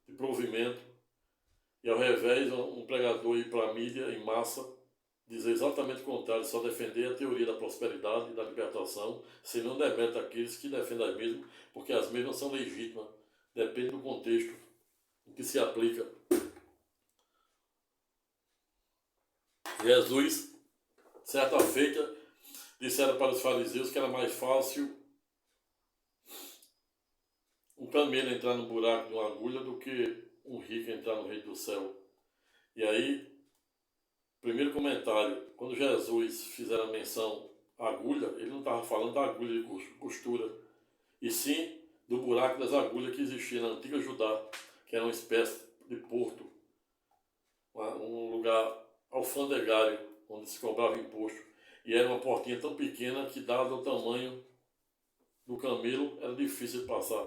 de provimento, e ao revés um pregador ir para a mídia em massa dizer exatamente o contrário, só defender a teoria da prosperidade e da libertação, se não demete aqueles que defendem as mesmas, porque as mesmas são legítimas, depende do contexto em que se aplica. Jesus, certa feita, disseram para os fariseus que era mais fácil um camelo entrar no buraco de uma agulha do que um rico entrar no reino do céu. E aí, primeiro comentário, quando Jesus fizer a menção à agulha, ele não estava falando da agulha de costura, e sim do buraco das agulhas que existia na antiga Judá, que era uma espécie de porto, um lugar alfandegário, onde se cobrava imposto. E era uma portinha tão pequena que, dado o tamanho do camelo, era difícil de passar.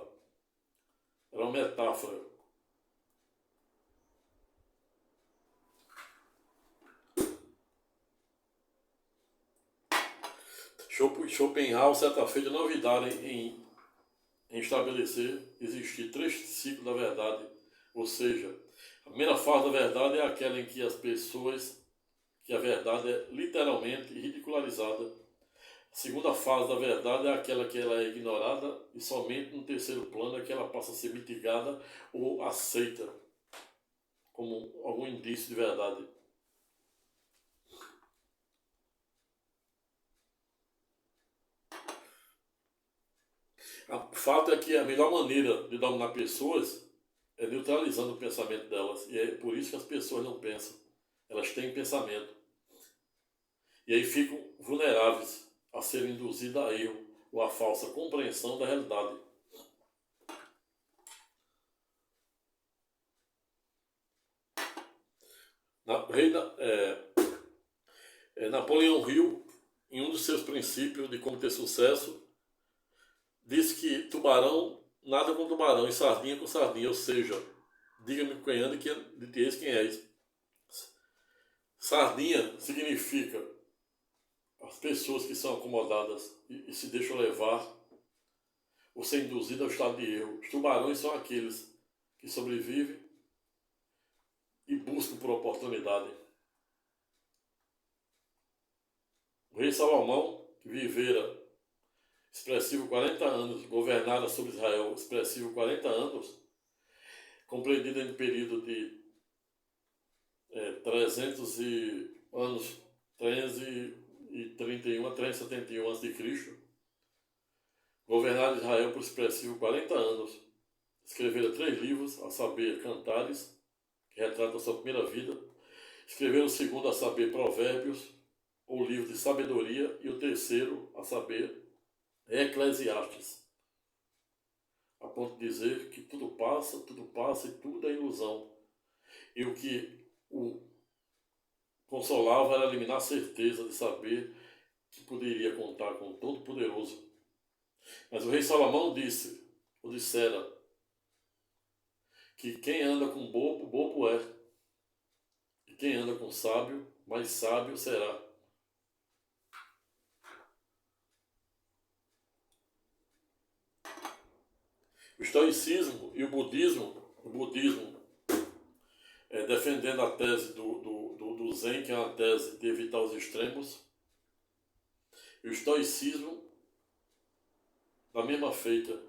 Era uma metáfora. Schopenhauer, certa feita, novidade em estabelecer existir três ciclos da verdade, ou seja, a primeira fase da verdade é aquela em que as pessoas, que a verdade é literalmente ridicularizada. A segunda fase da verdade é aquela que ela é ignorada e somente no terceiro plano é que ela passa a ser mitigada ou aceita como algum indício de verdade. O fato é que a melhor maneira de dominar pessoas é neutralizando o pensamento delas. E é por isso que as pessoas não pensam. Elas têm pensamento. E aí ficam vulneráveis a serem induzidas a erro ou a falsa compreensão da realidade. Napoleão Hill, em um dos seus princípios de como ter sucesso, disse que tubarão nada com tubarão e sardinha com sardinha, ou seja, diga-me quem anda e diz quem és. Sardinha significa as pessoas que são acomodadas e se deixam levar ou ser induzidas ao estado de erro. Os tubarões são aqueles que sobrevivem e buscam por oportunidade. O rei Salomão, que vivera expressivo 40 anos, governara sobre Israel expressivo 40 anos, compreendido em período de 300 anos, 331 a 371 a.C., governara Israel por expressivo 40 anos, escrevera 3 livros, a saber, Cantares, que retrata a sua primeira vida, escreveu o segundo, a saber, Provérbios, o livro de sabedoria, e o terceiro, a saber, Eclesiastes, a ponto de dizer que tudo passa e tudo é ilusão. E o que o consolava era eliminar a certeza de saber que poderia contar com o Todo-Poderoso. Mas o rei Salomão dissera, que quem anda com bobo, bobo é. E quem anda com sábio, mais sábio será. O estoicismo e o budismo defendendo a tese do Zen, que é uma tese de evitar os extremos, e o estoicismo, da mesma feita,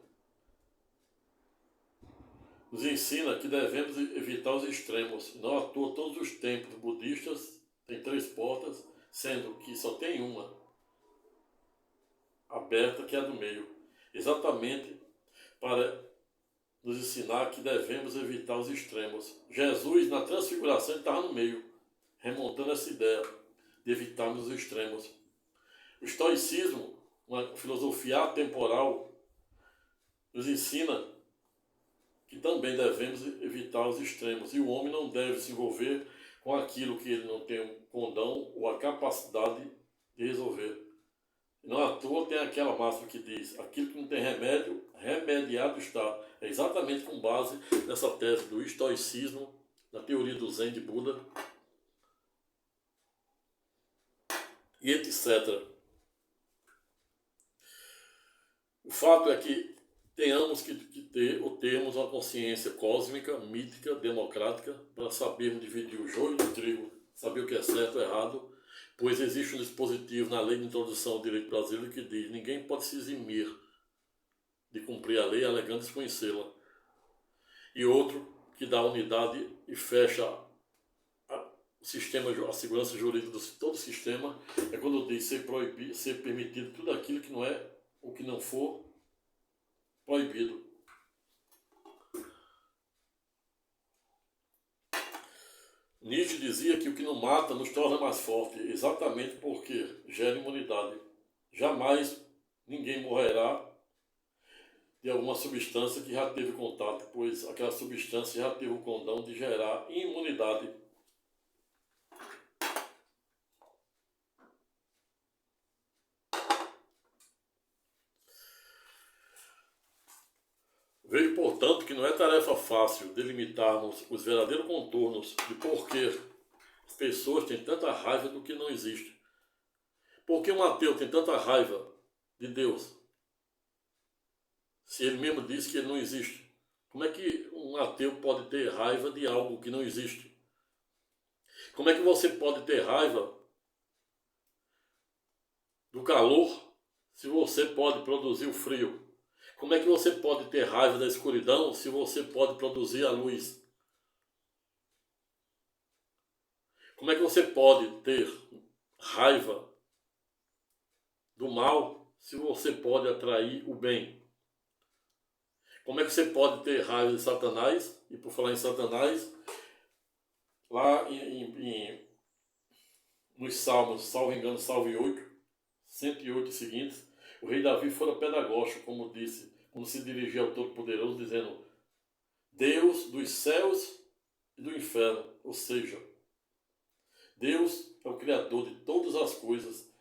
nos ensina que devemos evitar os extremos. Não à toa, todos os templos budistas têm 3 portas, sendo que só tem uma aberta, que é a do meio, exatamente para nos ensinar que devemos evitar os extremos. Jesus, na transfiguração, estava no meio, remontando essa ideia de evitarmos os extremos. O estoicismo, uma filosofia atemporal, nos ensina que também devemos evitar os extremos. E o homem não deve se envolver com aquilo que ele não tem o condão ou a capacidade de resolver. Não à toa tem aquela máxima que diz: aquilo que não tem remédio, remediado está. É exatamente com base nessa tese do estoicismo, na teoria do Zen de Buda, e etc. O fato é que tenhamos que termos uma consciência cósmica, mítica, democrática, para sabermos dividir o joio do trigo, saber o que é certo e errado, pois existe um dispositivo na lei de introdução ao direito brasileiro que diz: ninguém pode se eximir de cumprir a lei alegando desconhecê-la. E outro que dá unidade e fecha o sistema, a segurança jurídica de todo o sistema, é quando diz ser permitido tudo aquilo que não é o que não for proibido. Nietzsche dizia que o que não mata nos torna mais forte, exatamente porque gera imunidade. Jamais ninguém morrerá de alguma substância que já teve contato, pois aquela substância já teve o condão de gerar imunidade. Vejo, portanto, que não é tarefa fácil delimitarmos os verdadeiros contornos de por que as pessoas têm tanta raiva do que não existe. Por que um ateu tem tanta raiva de Deus, se ele mesmo diz que ele não existe? Como é que um ateu pode ter raiva de algo que não existe? Como é que você pode ter raiva do calor se você pode produzir o frio? Como é que você pode ter raiva da escuridão se você pode produzir a luz? Como é que você pode ter raiva do mal se você pode atrair o bem? Como é que você pode ter raiva de Satanás? E por falar em Satanás, lá nos Salmos, salvo engano, salvo 108 seguintes, o rei Davi fora pedagógico, como disse, quando se dirigia ao Todo-Poderoso, dizendo: Deus dos céus e do inferno, ou seja, Deus é o Criador de todas as coisas,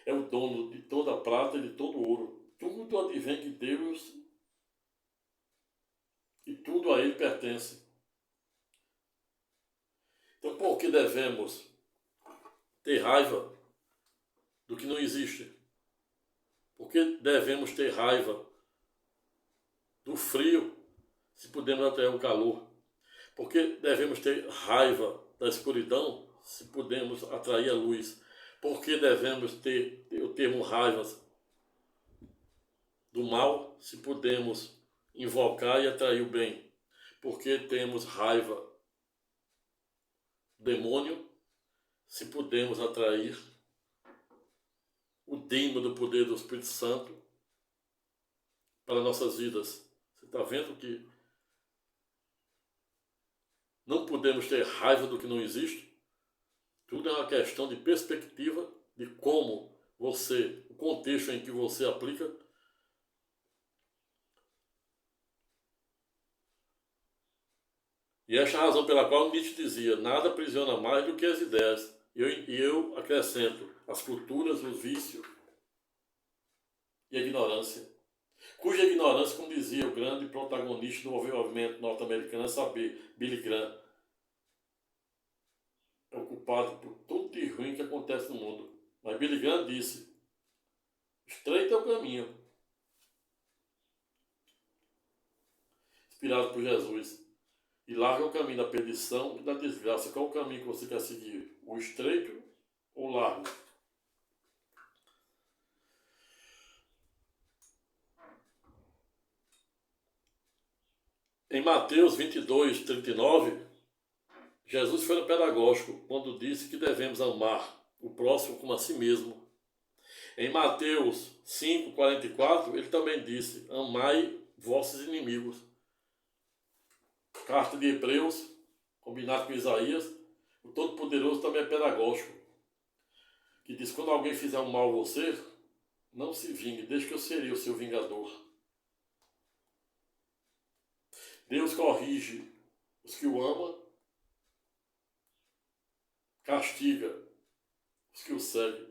é o dono de toda a prata e de todo o ouro. Tudo advém de Deus e tudo a Ele pertence. Então, por que devemos ter raiva do que não existe? Por que devemos ter raiva do frio se podemos atrair o calor? Por que devemos ter raiva da escuridão se podemos atrair a luz? Por que devemos ter o termo raiva do mal se podemos invocar e atrair o bem? Por que temos raiva do demônio se podemos atrair o dínamo do poder do Espírito Santo para nossas vidas? Você está vendo que não podemos ter raiva do que não existe? Tudo é uma questão de perspectiva, de como você, o contexto em que você aplica. E esta é a razão pela qual Nietzsche dizia: nada aprisiona mais do que as ideias. E eu acrescento: as culturas, os vícios e a ignorância. Cuja ignorância, como dizia o grande protagonista do movimento norte-americano, é saber, Billy Graham, é o culpado por tudo de ruim que acontece no mundo. Mas Billy Graham disse: estreito é o caminho, inspirado por Jesus. E larga o caminho da perdição e da desgraça. Qual é o caminho que você quer seguir? O estreito ou o largo? Em Mateus 22, 39, Jesus foi pedagógico quando disse que devemos amar o próximo como a si mesmo. Em Mateus 5, 44, ele também disse: amai vossos inimigos. Carta de Hebreus, combinado com Isaías, o Todo-Poderoso também é pedagógico, que diz: quando alguém fizer um mal a você, não se vingue, desde que eu serei o seu vingador. Deus corrige os que o amam, castiga os que o seguem,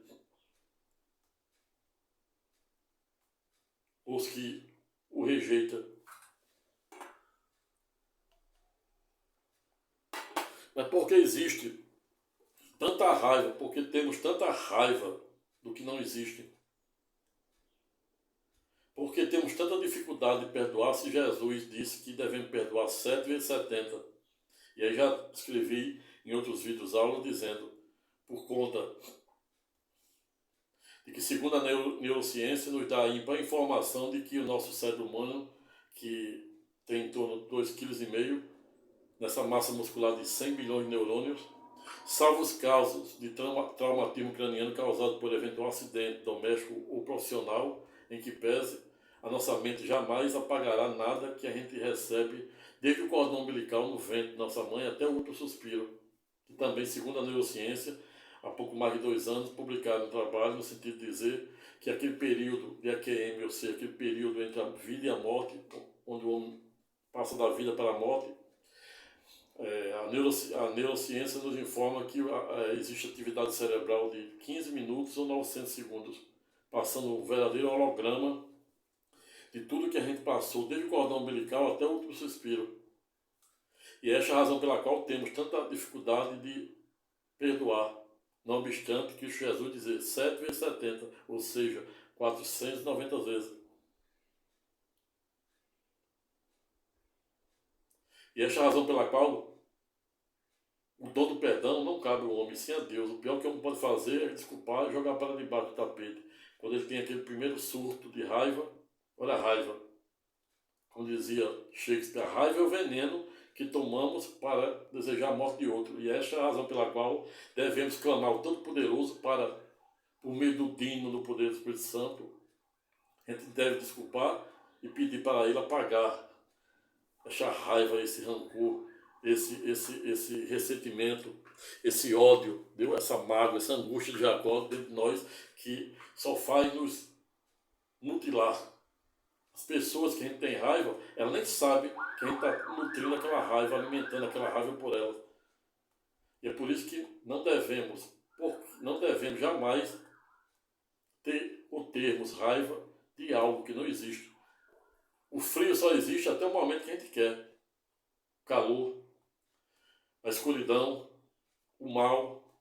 os que o rejeitam. Mas por que existe tanta raiva? Porque temos tanta raiva do que não existe. Porque temos tanta dificuldade de perdoar se Jesus disse que devemos perdoar 7 vezes 70. E aí já escrevi em outros vídeos aulas dizendo, por conta de que segundo a neurociência nos dá a informação de que o nosso cérebro humano, que tem em torno de 2,5 kg, nessa massa muscular de 100 bilhões de neurônios, salvo os casos de traumatismo craniano causado por eventual acidente doméstico ou profissional, em que pese, a nossa mente jamais apagará nada que a gente recebe, desde o cordão umbilical no ventre de nossa mãe até o último suspiro. E também, segundo a neurociência, há pouco mais de 2 anos, publicaram um trabalho no sentido de dizer que aquele período de AQM, ou seja, aquele período entre a vida e a morte, onde o homem passa da vida para a morte, a neurociência nos informa que existe atividade cerebral de 15 minutos ou 900 segundos, passando um verdadeiro holograma de tudo que a gente passou, desde o cordão umbilical até o último suspiro. E esta é a razão pela qual temos tanta dificuldade de perdoar, não obstante que Jesus dizer 7 vezes 70, ou seja, 490 vezes. E esta é a razão pela qual o dom do perdão não cabe ao homem, sim a Deus. O pior que o homem pode fazer é desculpar e jogar para debaixo do tapete. Quando ele tem aquele primeiro surto de raiva, olha a raiva. Como dizia Shakespeare, a raiva é o veneno que tomamos para desejar a morte de outro. E esta é a razão pela qual devemos clamar ao Todo-Poderoso para, por meio do dino do poder do Espírito Santo, a gente deve desculpar e pedir para ele apagar essa raiva, esse rancor, esse ressentimento, esse ódio, deu essa mágoa, essa angústia de Jacó dentro de nós, que só faz nos mutilar. As pessoas que a gente tem raiva, ela nem sabe que a gente está nutrindo aquela raiva, alimentando aquela raiva por ela. E é por isso que não devemos jamais ter ou termos raiva de algo que não existe. O frio só existe até o momento que a gente quer. O calor, a escuridão, o mal,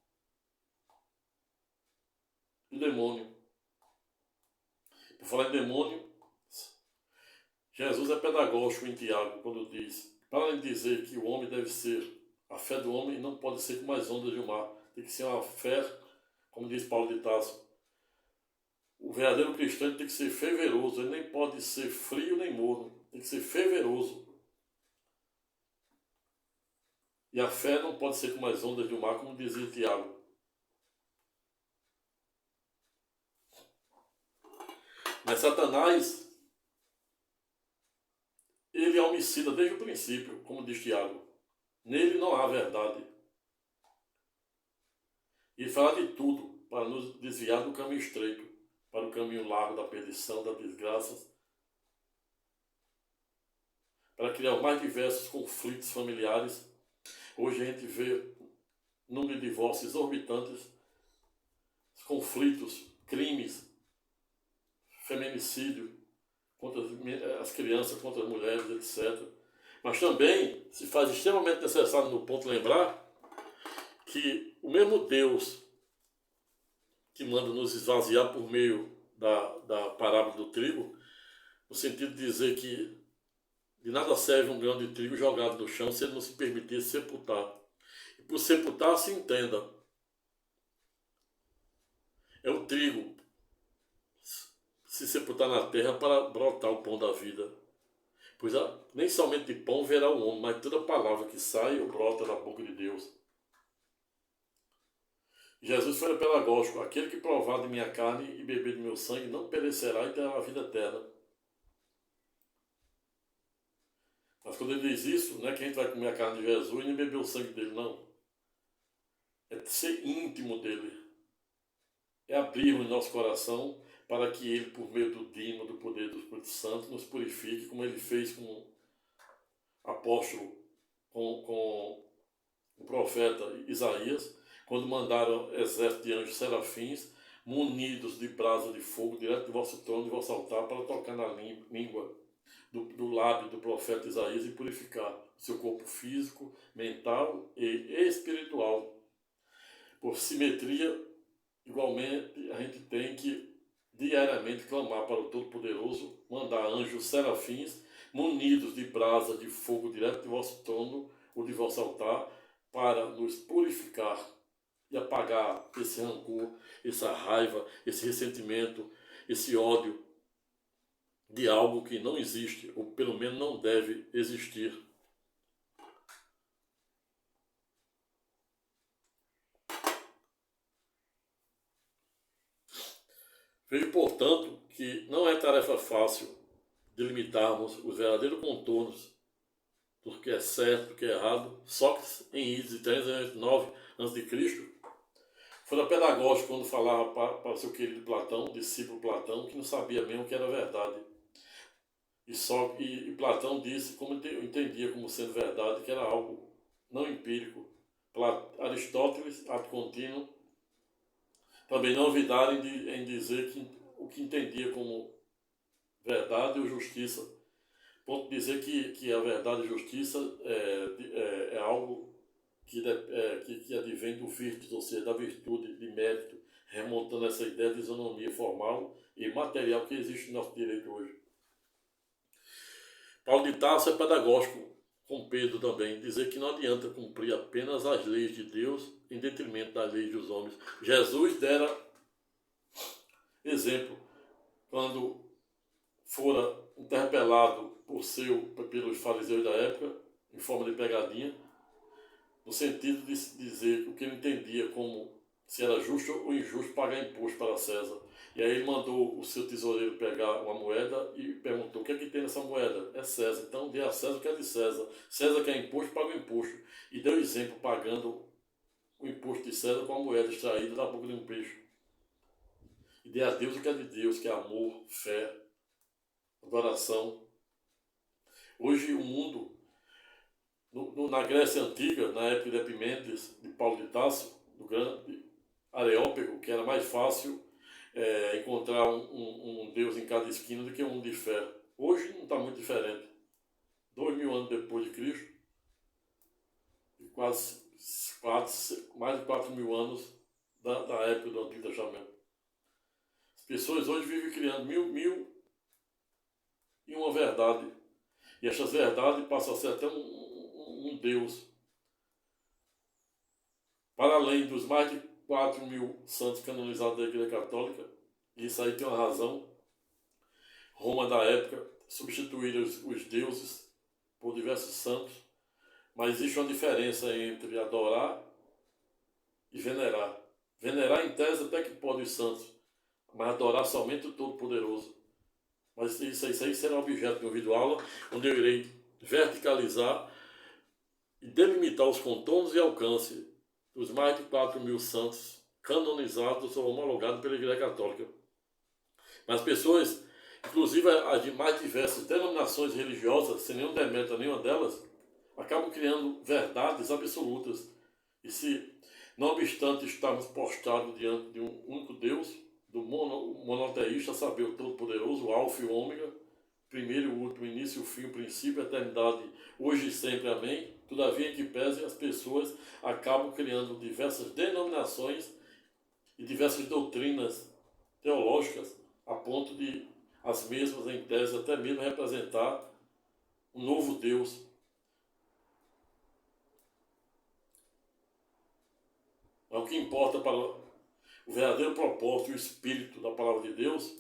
o demônio. Por falar em demônio, Jesus é pedagógico em Tiago quando diz, para ele dizer que o homem deve ser, a fé do homem não pode ser como as ondas do mar, tem que ser uma fé, como diz Paulo de Tarso. O verdadeiro cristão tem que ser fervoroso, ele nem pode ser frio nem morno, tem que ser fervoroso. E a fé não pode ser como as ondas do mar, como dizia Tiago. Mas Satanás, ele é homicida desde o princípio, como diz Tiago. Nele não há verdade. E fala de tudo para nos desviar do caminho estreito, para o caminho largo da perdição, das desgraças, para criar os mais diversos conflitos familiares, Hoje a gente vê número de divórcios exorbitantes, conflitos, crimes, feminicídio contra as crianças, contra as mulheres, etc. Mas também se faz extremamente necessário no ponto lembrar que o mesmo Deus que manda nos esvaziar por meio da parábola do trigo, no sentido de dizer que de nada serve um grão de trigo jogado no chão se ele não se permitir sepultar. E por sepultar se entenda, é o trigo se sepultar na terra para brotar o pão da vida. Pois nem somente de pão verá o homem, mas toda palavra que sai ou brota da boca de Deus. Jesus foi pedagógico: aquele que provar de minha carne e beber de meu sangue não perecerá e terá a vida eterna. Mas quando ele diz isso, não é que a gente vai comer a carne de Jesus e nem beber o sangue dele, não. É ser íntimo dele. É abrirmos nosso coração para que ele, por meio do dimo, do poder do Espírito Santo, nos purifique, como ele fez com o apóstolo, com o profeta Isaías, quando mandaram exército de anjos serafins, munidos de brasa de fogo, direto do vosso trono e do vosso altar, para tocar na língua do lábio do profeta Isaías e purificar seu corpo físico, mental e espiritual. Por simetria, igualmente, a gente tem que diariamente clamar para o Todo-Poderoso, mandar anjos serafins, munidos de brasa de fogo, direto do vosso trono ou de vosso altar, para nos purificar e apagar esse rancor, essa raiva, esse ressentimento, esse ódio de algo que não existe, ou pelo menos não deve existir. Vejo, portanto, que não é tarefa fácil delimitarmos os verdadeiros contornos do que é certo, do que é errado. Sócrates, em Ides 309 a.C., foi pedagógico quando falava para seu querido Platão, discípulo Platão, que não sabia mesmo o que era verdade. E Platão disse como entendia como sendo verdade, que era algo não empírico. Aristóteles, ato contínuo, também não novidade em dizer que o que entendia como verdade ou justiça. Ponto de dizer que a verdade e a justiça é algo que advém do virtus, ou seja, da virtude, de mérito, remontando essa ideia de isonomia formal e material que existe no nosso direito hoje. Paulo de Tarso é pedagógico com Pedro também, dizer que não adianta cumprir apenas as leis de Deus em detrimento das leis dos homens. Jesus dera exemplo quando fora interpelado pelos fariseus da época, em forma de pegadinha, no sentido de dizer o que ele entendia como se era justo ou injusto pagar imposto para César. E aí ele mandou o seu tesoureiro pegar uma moeda e perguntou: o que é que tem nessa moeda? É César. Então dê a César o que é de César. César quer imposto, paga o imposto. E deu exemplo pagando o imposto de César com a moeda extraída da boca de um peixe. E dê a Deus o que é de Deus, que é amor, fé, adoração. Hoje o mundo, na Grécia Antiga, na época de Epimênides, de Paulo de Tarso, do grande Areópago, que era mais fácil encontrar um Deus em cada esquina do que um de fé. Hoje não está muito diferente. 2000 anos depois de Cristo, e mais de 4.000 anos da época do Antigo Testamento. As pessoas hoje vivem criando mil e uma verdade. E essas verdades passam a ser até um Deus. Para além dos mais de 4.000 santos canonizados da Igreja Católica, e isso aí tem uma razão, Roma da época substituíram os deuses por diversos santos, mas existe uma diferença entre adorar e venerar. Venerar em tese até que pode os santos, mas adorar somente o Todo-Poderoso. Mas isso aí será objeto de uma videoaula, onde eu irei verticalizar e delimitar os contornos e alcance dos mais de 4.000 santos canonizados ou homologados pela Igreja Católica. Mas pessoas, inclusive as de mais diversas denominações religiosas, sem nenhum demérito a nenhuma delas, acabam criando verdades absolutas. E se, não obstante estarmos postrados diante de um único Deus, do monoteísta, saber o Todo-Poderoso, o Alfa e o Ômega, primeiro e o último, início e o fim, o princípio, a eternidade, hoje e sempre, amém. Todavia, em que pese, as pessoas acabam criando diversas denominações e diversas doutrinas teológicas, a ponto de as mesmas, em tese, até mesmo representar um novo Deus. Mas o que importa para o verdadeiro propósito e o espírito da palavra de Deus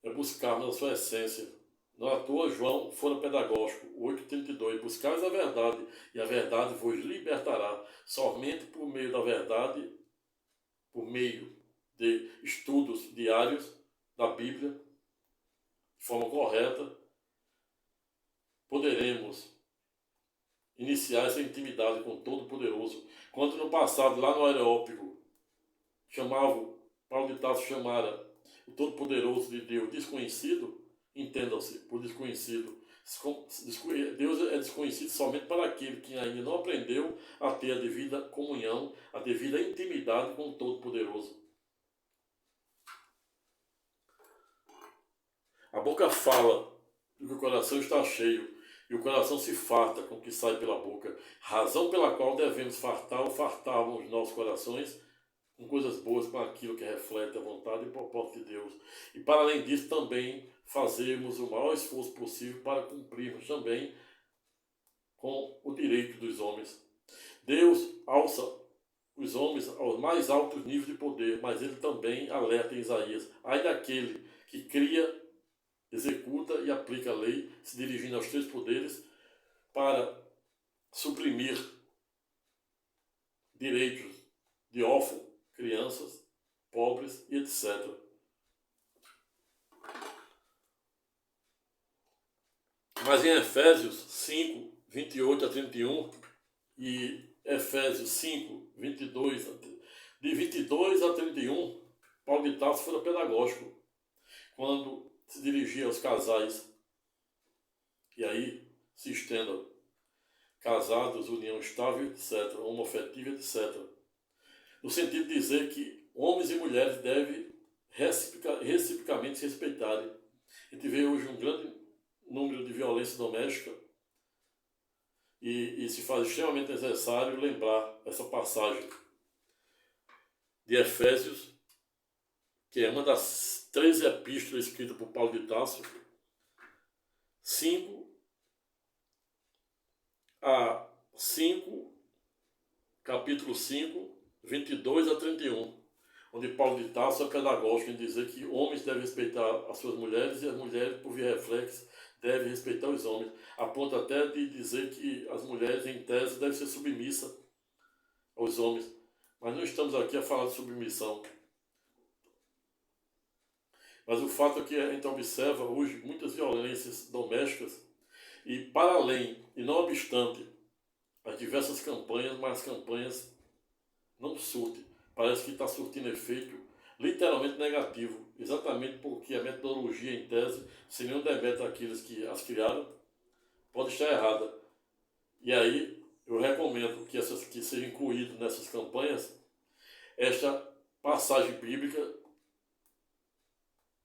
é buscarmos a sua essência. Não à toa João fora pedagógico, 8,32. Buscais a verdade, e a verdade vos libertará. Somente por meio da verdade, por meio de estudos diários da Bíblia, de forma correta, poderemos iniciar essa intimidade com o Todo-Poderoso. Quando no passado, lá no Areópago, Paulo de Tarso chamara o Todo-Poderoso de Deus desconhecido, entendam-se por desconhecido. Deus é desconhecido somente para aquele que ainda não aprendeu a ter a devida comunhão, a devida intimidade com o Todo-Poderoso. A boca fala do que o coração está cheio, e o coração se farta com o que sai pela boca, razão pela qual devemos fartar ou fartarmos os nossos corações com coisas boas, com aquilo que reflete a vontade e o propósito de Deus. E para além disso também fazermos o maior esforço possível para cumprirmos também com o direito dos homens. Deus alça os homens aos mais altos níveis de poder, mas ele também alerta em Isaías: ai daquele que cria, executa e aplica a lei, se dirigindo aos três poderes para suprimir direitos de órfãos, crianças, pobres e etc. Mas em Efésios 5, 28 a 31 e Efésios 5, 22, de 22 a 31, Paulo de Tarso foi pedagógico quando se dirigia aos casais. E aí se estenda casados, união estável, etc., homoafetiva, etc. No sentido de dizer que homens e mulheres devem reciprocamente se respeitarem. A gente vê hoje um grande número de violência doméstica e se faz extremamente necessário lembrar essa passagem de Efésios, que é uma das 13 epístolas escritas por Paulo de Tarso, capítulo 5, 22 a 31, onde Paulo de Tarso é pedagógico em dizer que homens devem respeitar as suas mulheres e as mulheres, por via reflexa, devem respeitar os homens, a ponto até de dizer que as mulheres, em tese, devem ser submissas aos homens. Mas não estamos aqui a falar de submissão. Mas o fato é que a gente observa hoje muitas violências domésticas e, para além, e não obstante, as diversas campanhas, mas as campanhas não surtem. Parece que está surtindo efeito literalmente negativo, exatamente porque a metodologia, em tese, se nenhum demérito àqueles que as criaram, pode estar errada. E aí eu recomendo que seja incluído nessas campanhas esta passagem bíblica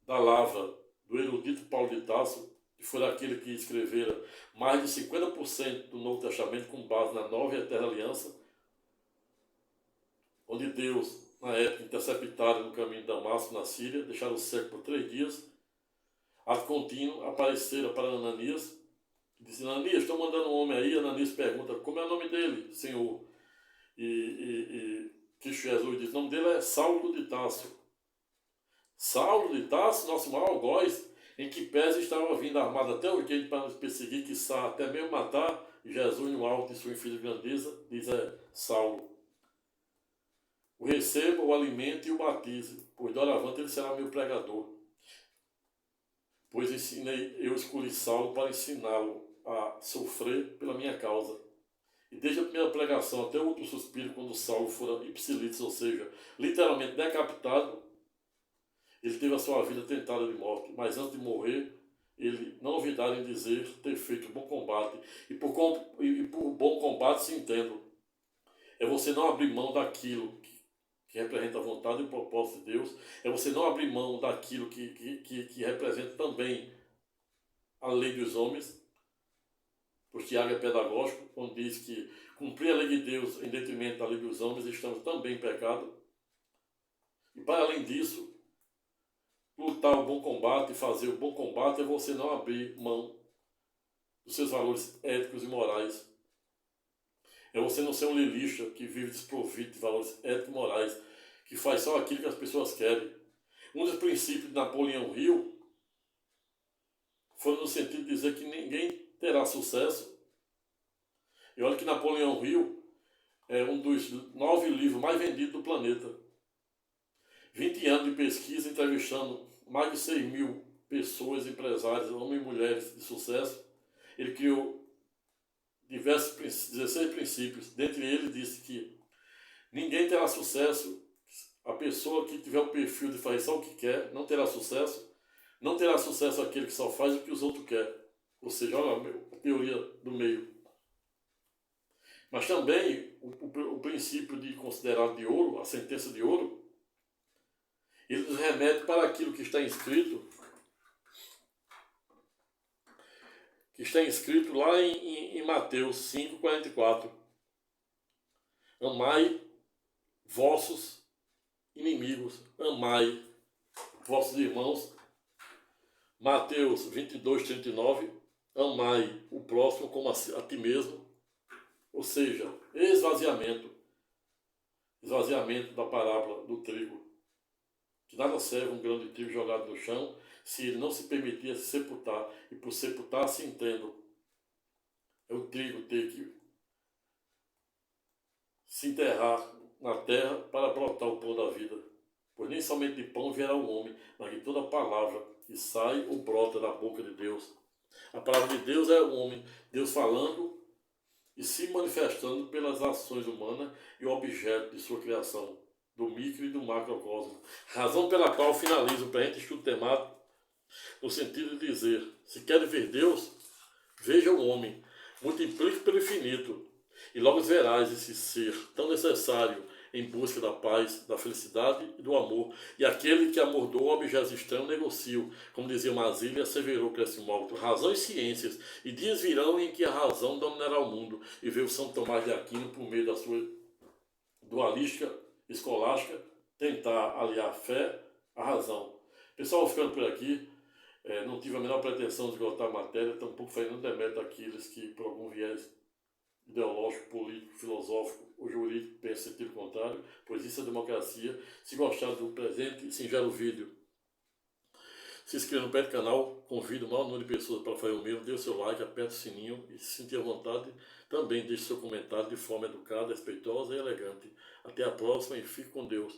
da lavra do erudito Paulo de Tarso, que foi aquele que escrevera mais de 50% do Novo Testamento com base na Nova e Eterna Aliança, onde Deus, na época, interceptaram no caminho de Damasco, na Síria, deixaram o cego por 3 dias, ato contínuo, apareceram para Ananias, e disse: Ananias, estou mandando um homem aí. Ananias pergunta: como é o nome dele, Senhor? E Cristo Jesus diz: o nome dele é Saulo de Tarso. Saulo de Tarso, nosso maior algoz, em que pese estava vindo armado até o jeito para nos perseguir, quiçá até mesmo matar. Jesus, no alto de sua infinita grandeza, diz: Saulo. O receba, o alimente e o batize, pois doravante ele será meu pregador. Pois eu escolhi Saulo para ensiná-lo a sofrer pela minha causa. E desde a primeira pregação até o último suspiro, quando Saulo fora ipsilites, ou seja, literalmente decapitado, ele teve a sua vida tentada de morte. Mas antes de morrer, ele não ouvidará em dizer ter feito bom combate. E por bom combate se entendo. É você não abrir mão daquilo que representa a vontade e o propósito de Deus. É você não abrir mão daquilo que representa também a lei dos homens. Por Tiago é pedagógico, quando diz que cumprir a lei de Deus em detrimento da lei dos homens, estamos também em pecado. E para além disso, lutar o bom combate e fazer o bom combate é você não abrir mão dos seus valores éticos e morais. É você não ser um lilista que vive desprovido de valores éticos e morais, que faz só aquilo que as pessoas querem. Um dos princípios de Napoleão Hill foi no sentido de dizer que ninguém terá sucesso. E olha que Napoleão Hill é um dos 9 livros mais vendidos do planeta. 20 anos de pesquisa entrevistando mais de 6.000 pessoas, empresários, homens e mulheres de sucesso. Ele criou 16 princípios. Dentre eles disse que ninguém terá sucesso. A pessoa que tiver o perfil de fazer só o que quer não terá sucesso. Não terá sucesso aquele que só faz o que os outros querem. Ou seja, olha a teoria do meio. Mas também o princípio de considerar de ouro, a sentença de ouro, ele nos remete para aquilo que está inscrito lá em Mateus 5,44. Amai vossos inimigos, amai vossos irmãos. Mateus 22,39. Amai o próximo como a ti mesmo. Ou seja, esvaziamento da parábola do trigo. De nada serve um grão de trigo jogado no chão se ele não se permitir se sepultar. E por sepultar se entendo. É o trigo ter que se enterrar na terra para brotar o pão da vida. Pois nem somente de pão virá o homem, mas de toda palavra que sai ou brota da boca de Deus. A palavra de Deus é o homem, Deus falando e se manifestando pelas ações humanas e o objeto de sua criação, do micro e do macrocosmo. Razão pela qual finalizo o presente estudo temático no sentido de dizer, se quer ver Deus, veja o homem, multiplique pelo infinito, e logo verás esse ser tão necessário em busca da paz, da felicidade e do amor. E aquele que amordoa objetos estranhos negocia, como dizia Mazília, asseverou Crescimógoto, razão e ciências, e dias virão em que a razão dominará o mundo, e veio São Tomás de Aquino, por meio da sua dualística escolástica, tentar aliar a fé à razão. Pessoal, ficando por aqui, não tive a menor pretensão de esgotar a matéria, tampouco fazendo demérito àqueles que, por algum viés ideológico, político, filosófico ou jurídico pensa em sentido contrário, pois isso é democracia. Se gostar do presente e singelo vídeo, se inscreva no canal, convido o maior número de pessoas para fazer o mesmo, dê o seu like, aperte o sininho e se sentir à vontade, também deixe seu comentário de forma educada, respeitosa e elegante. Até a próxima e fique com Deus.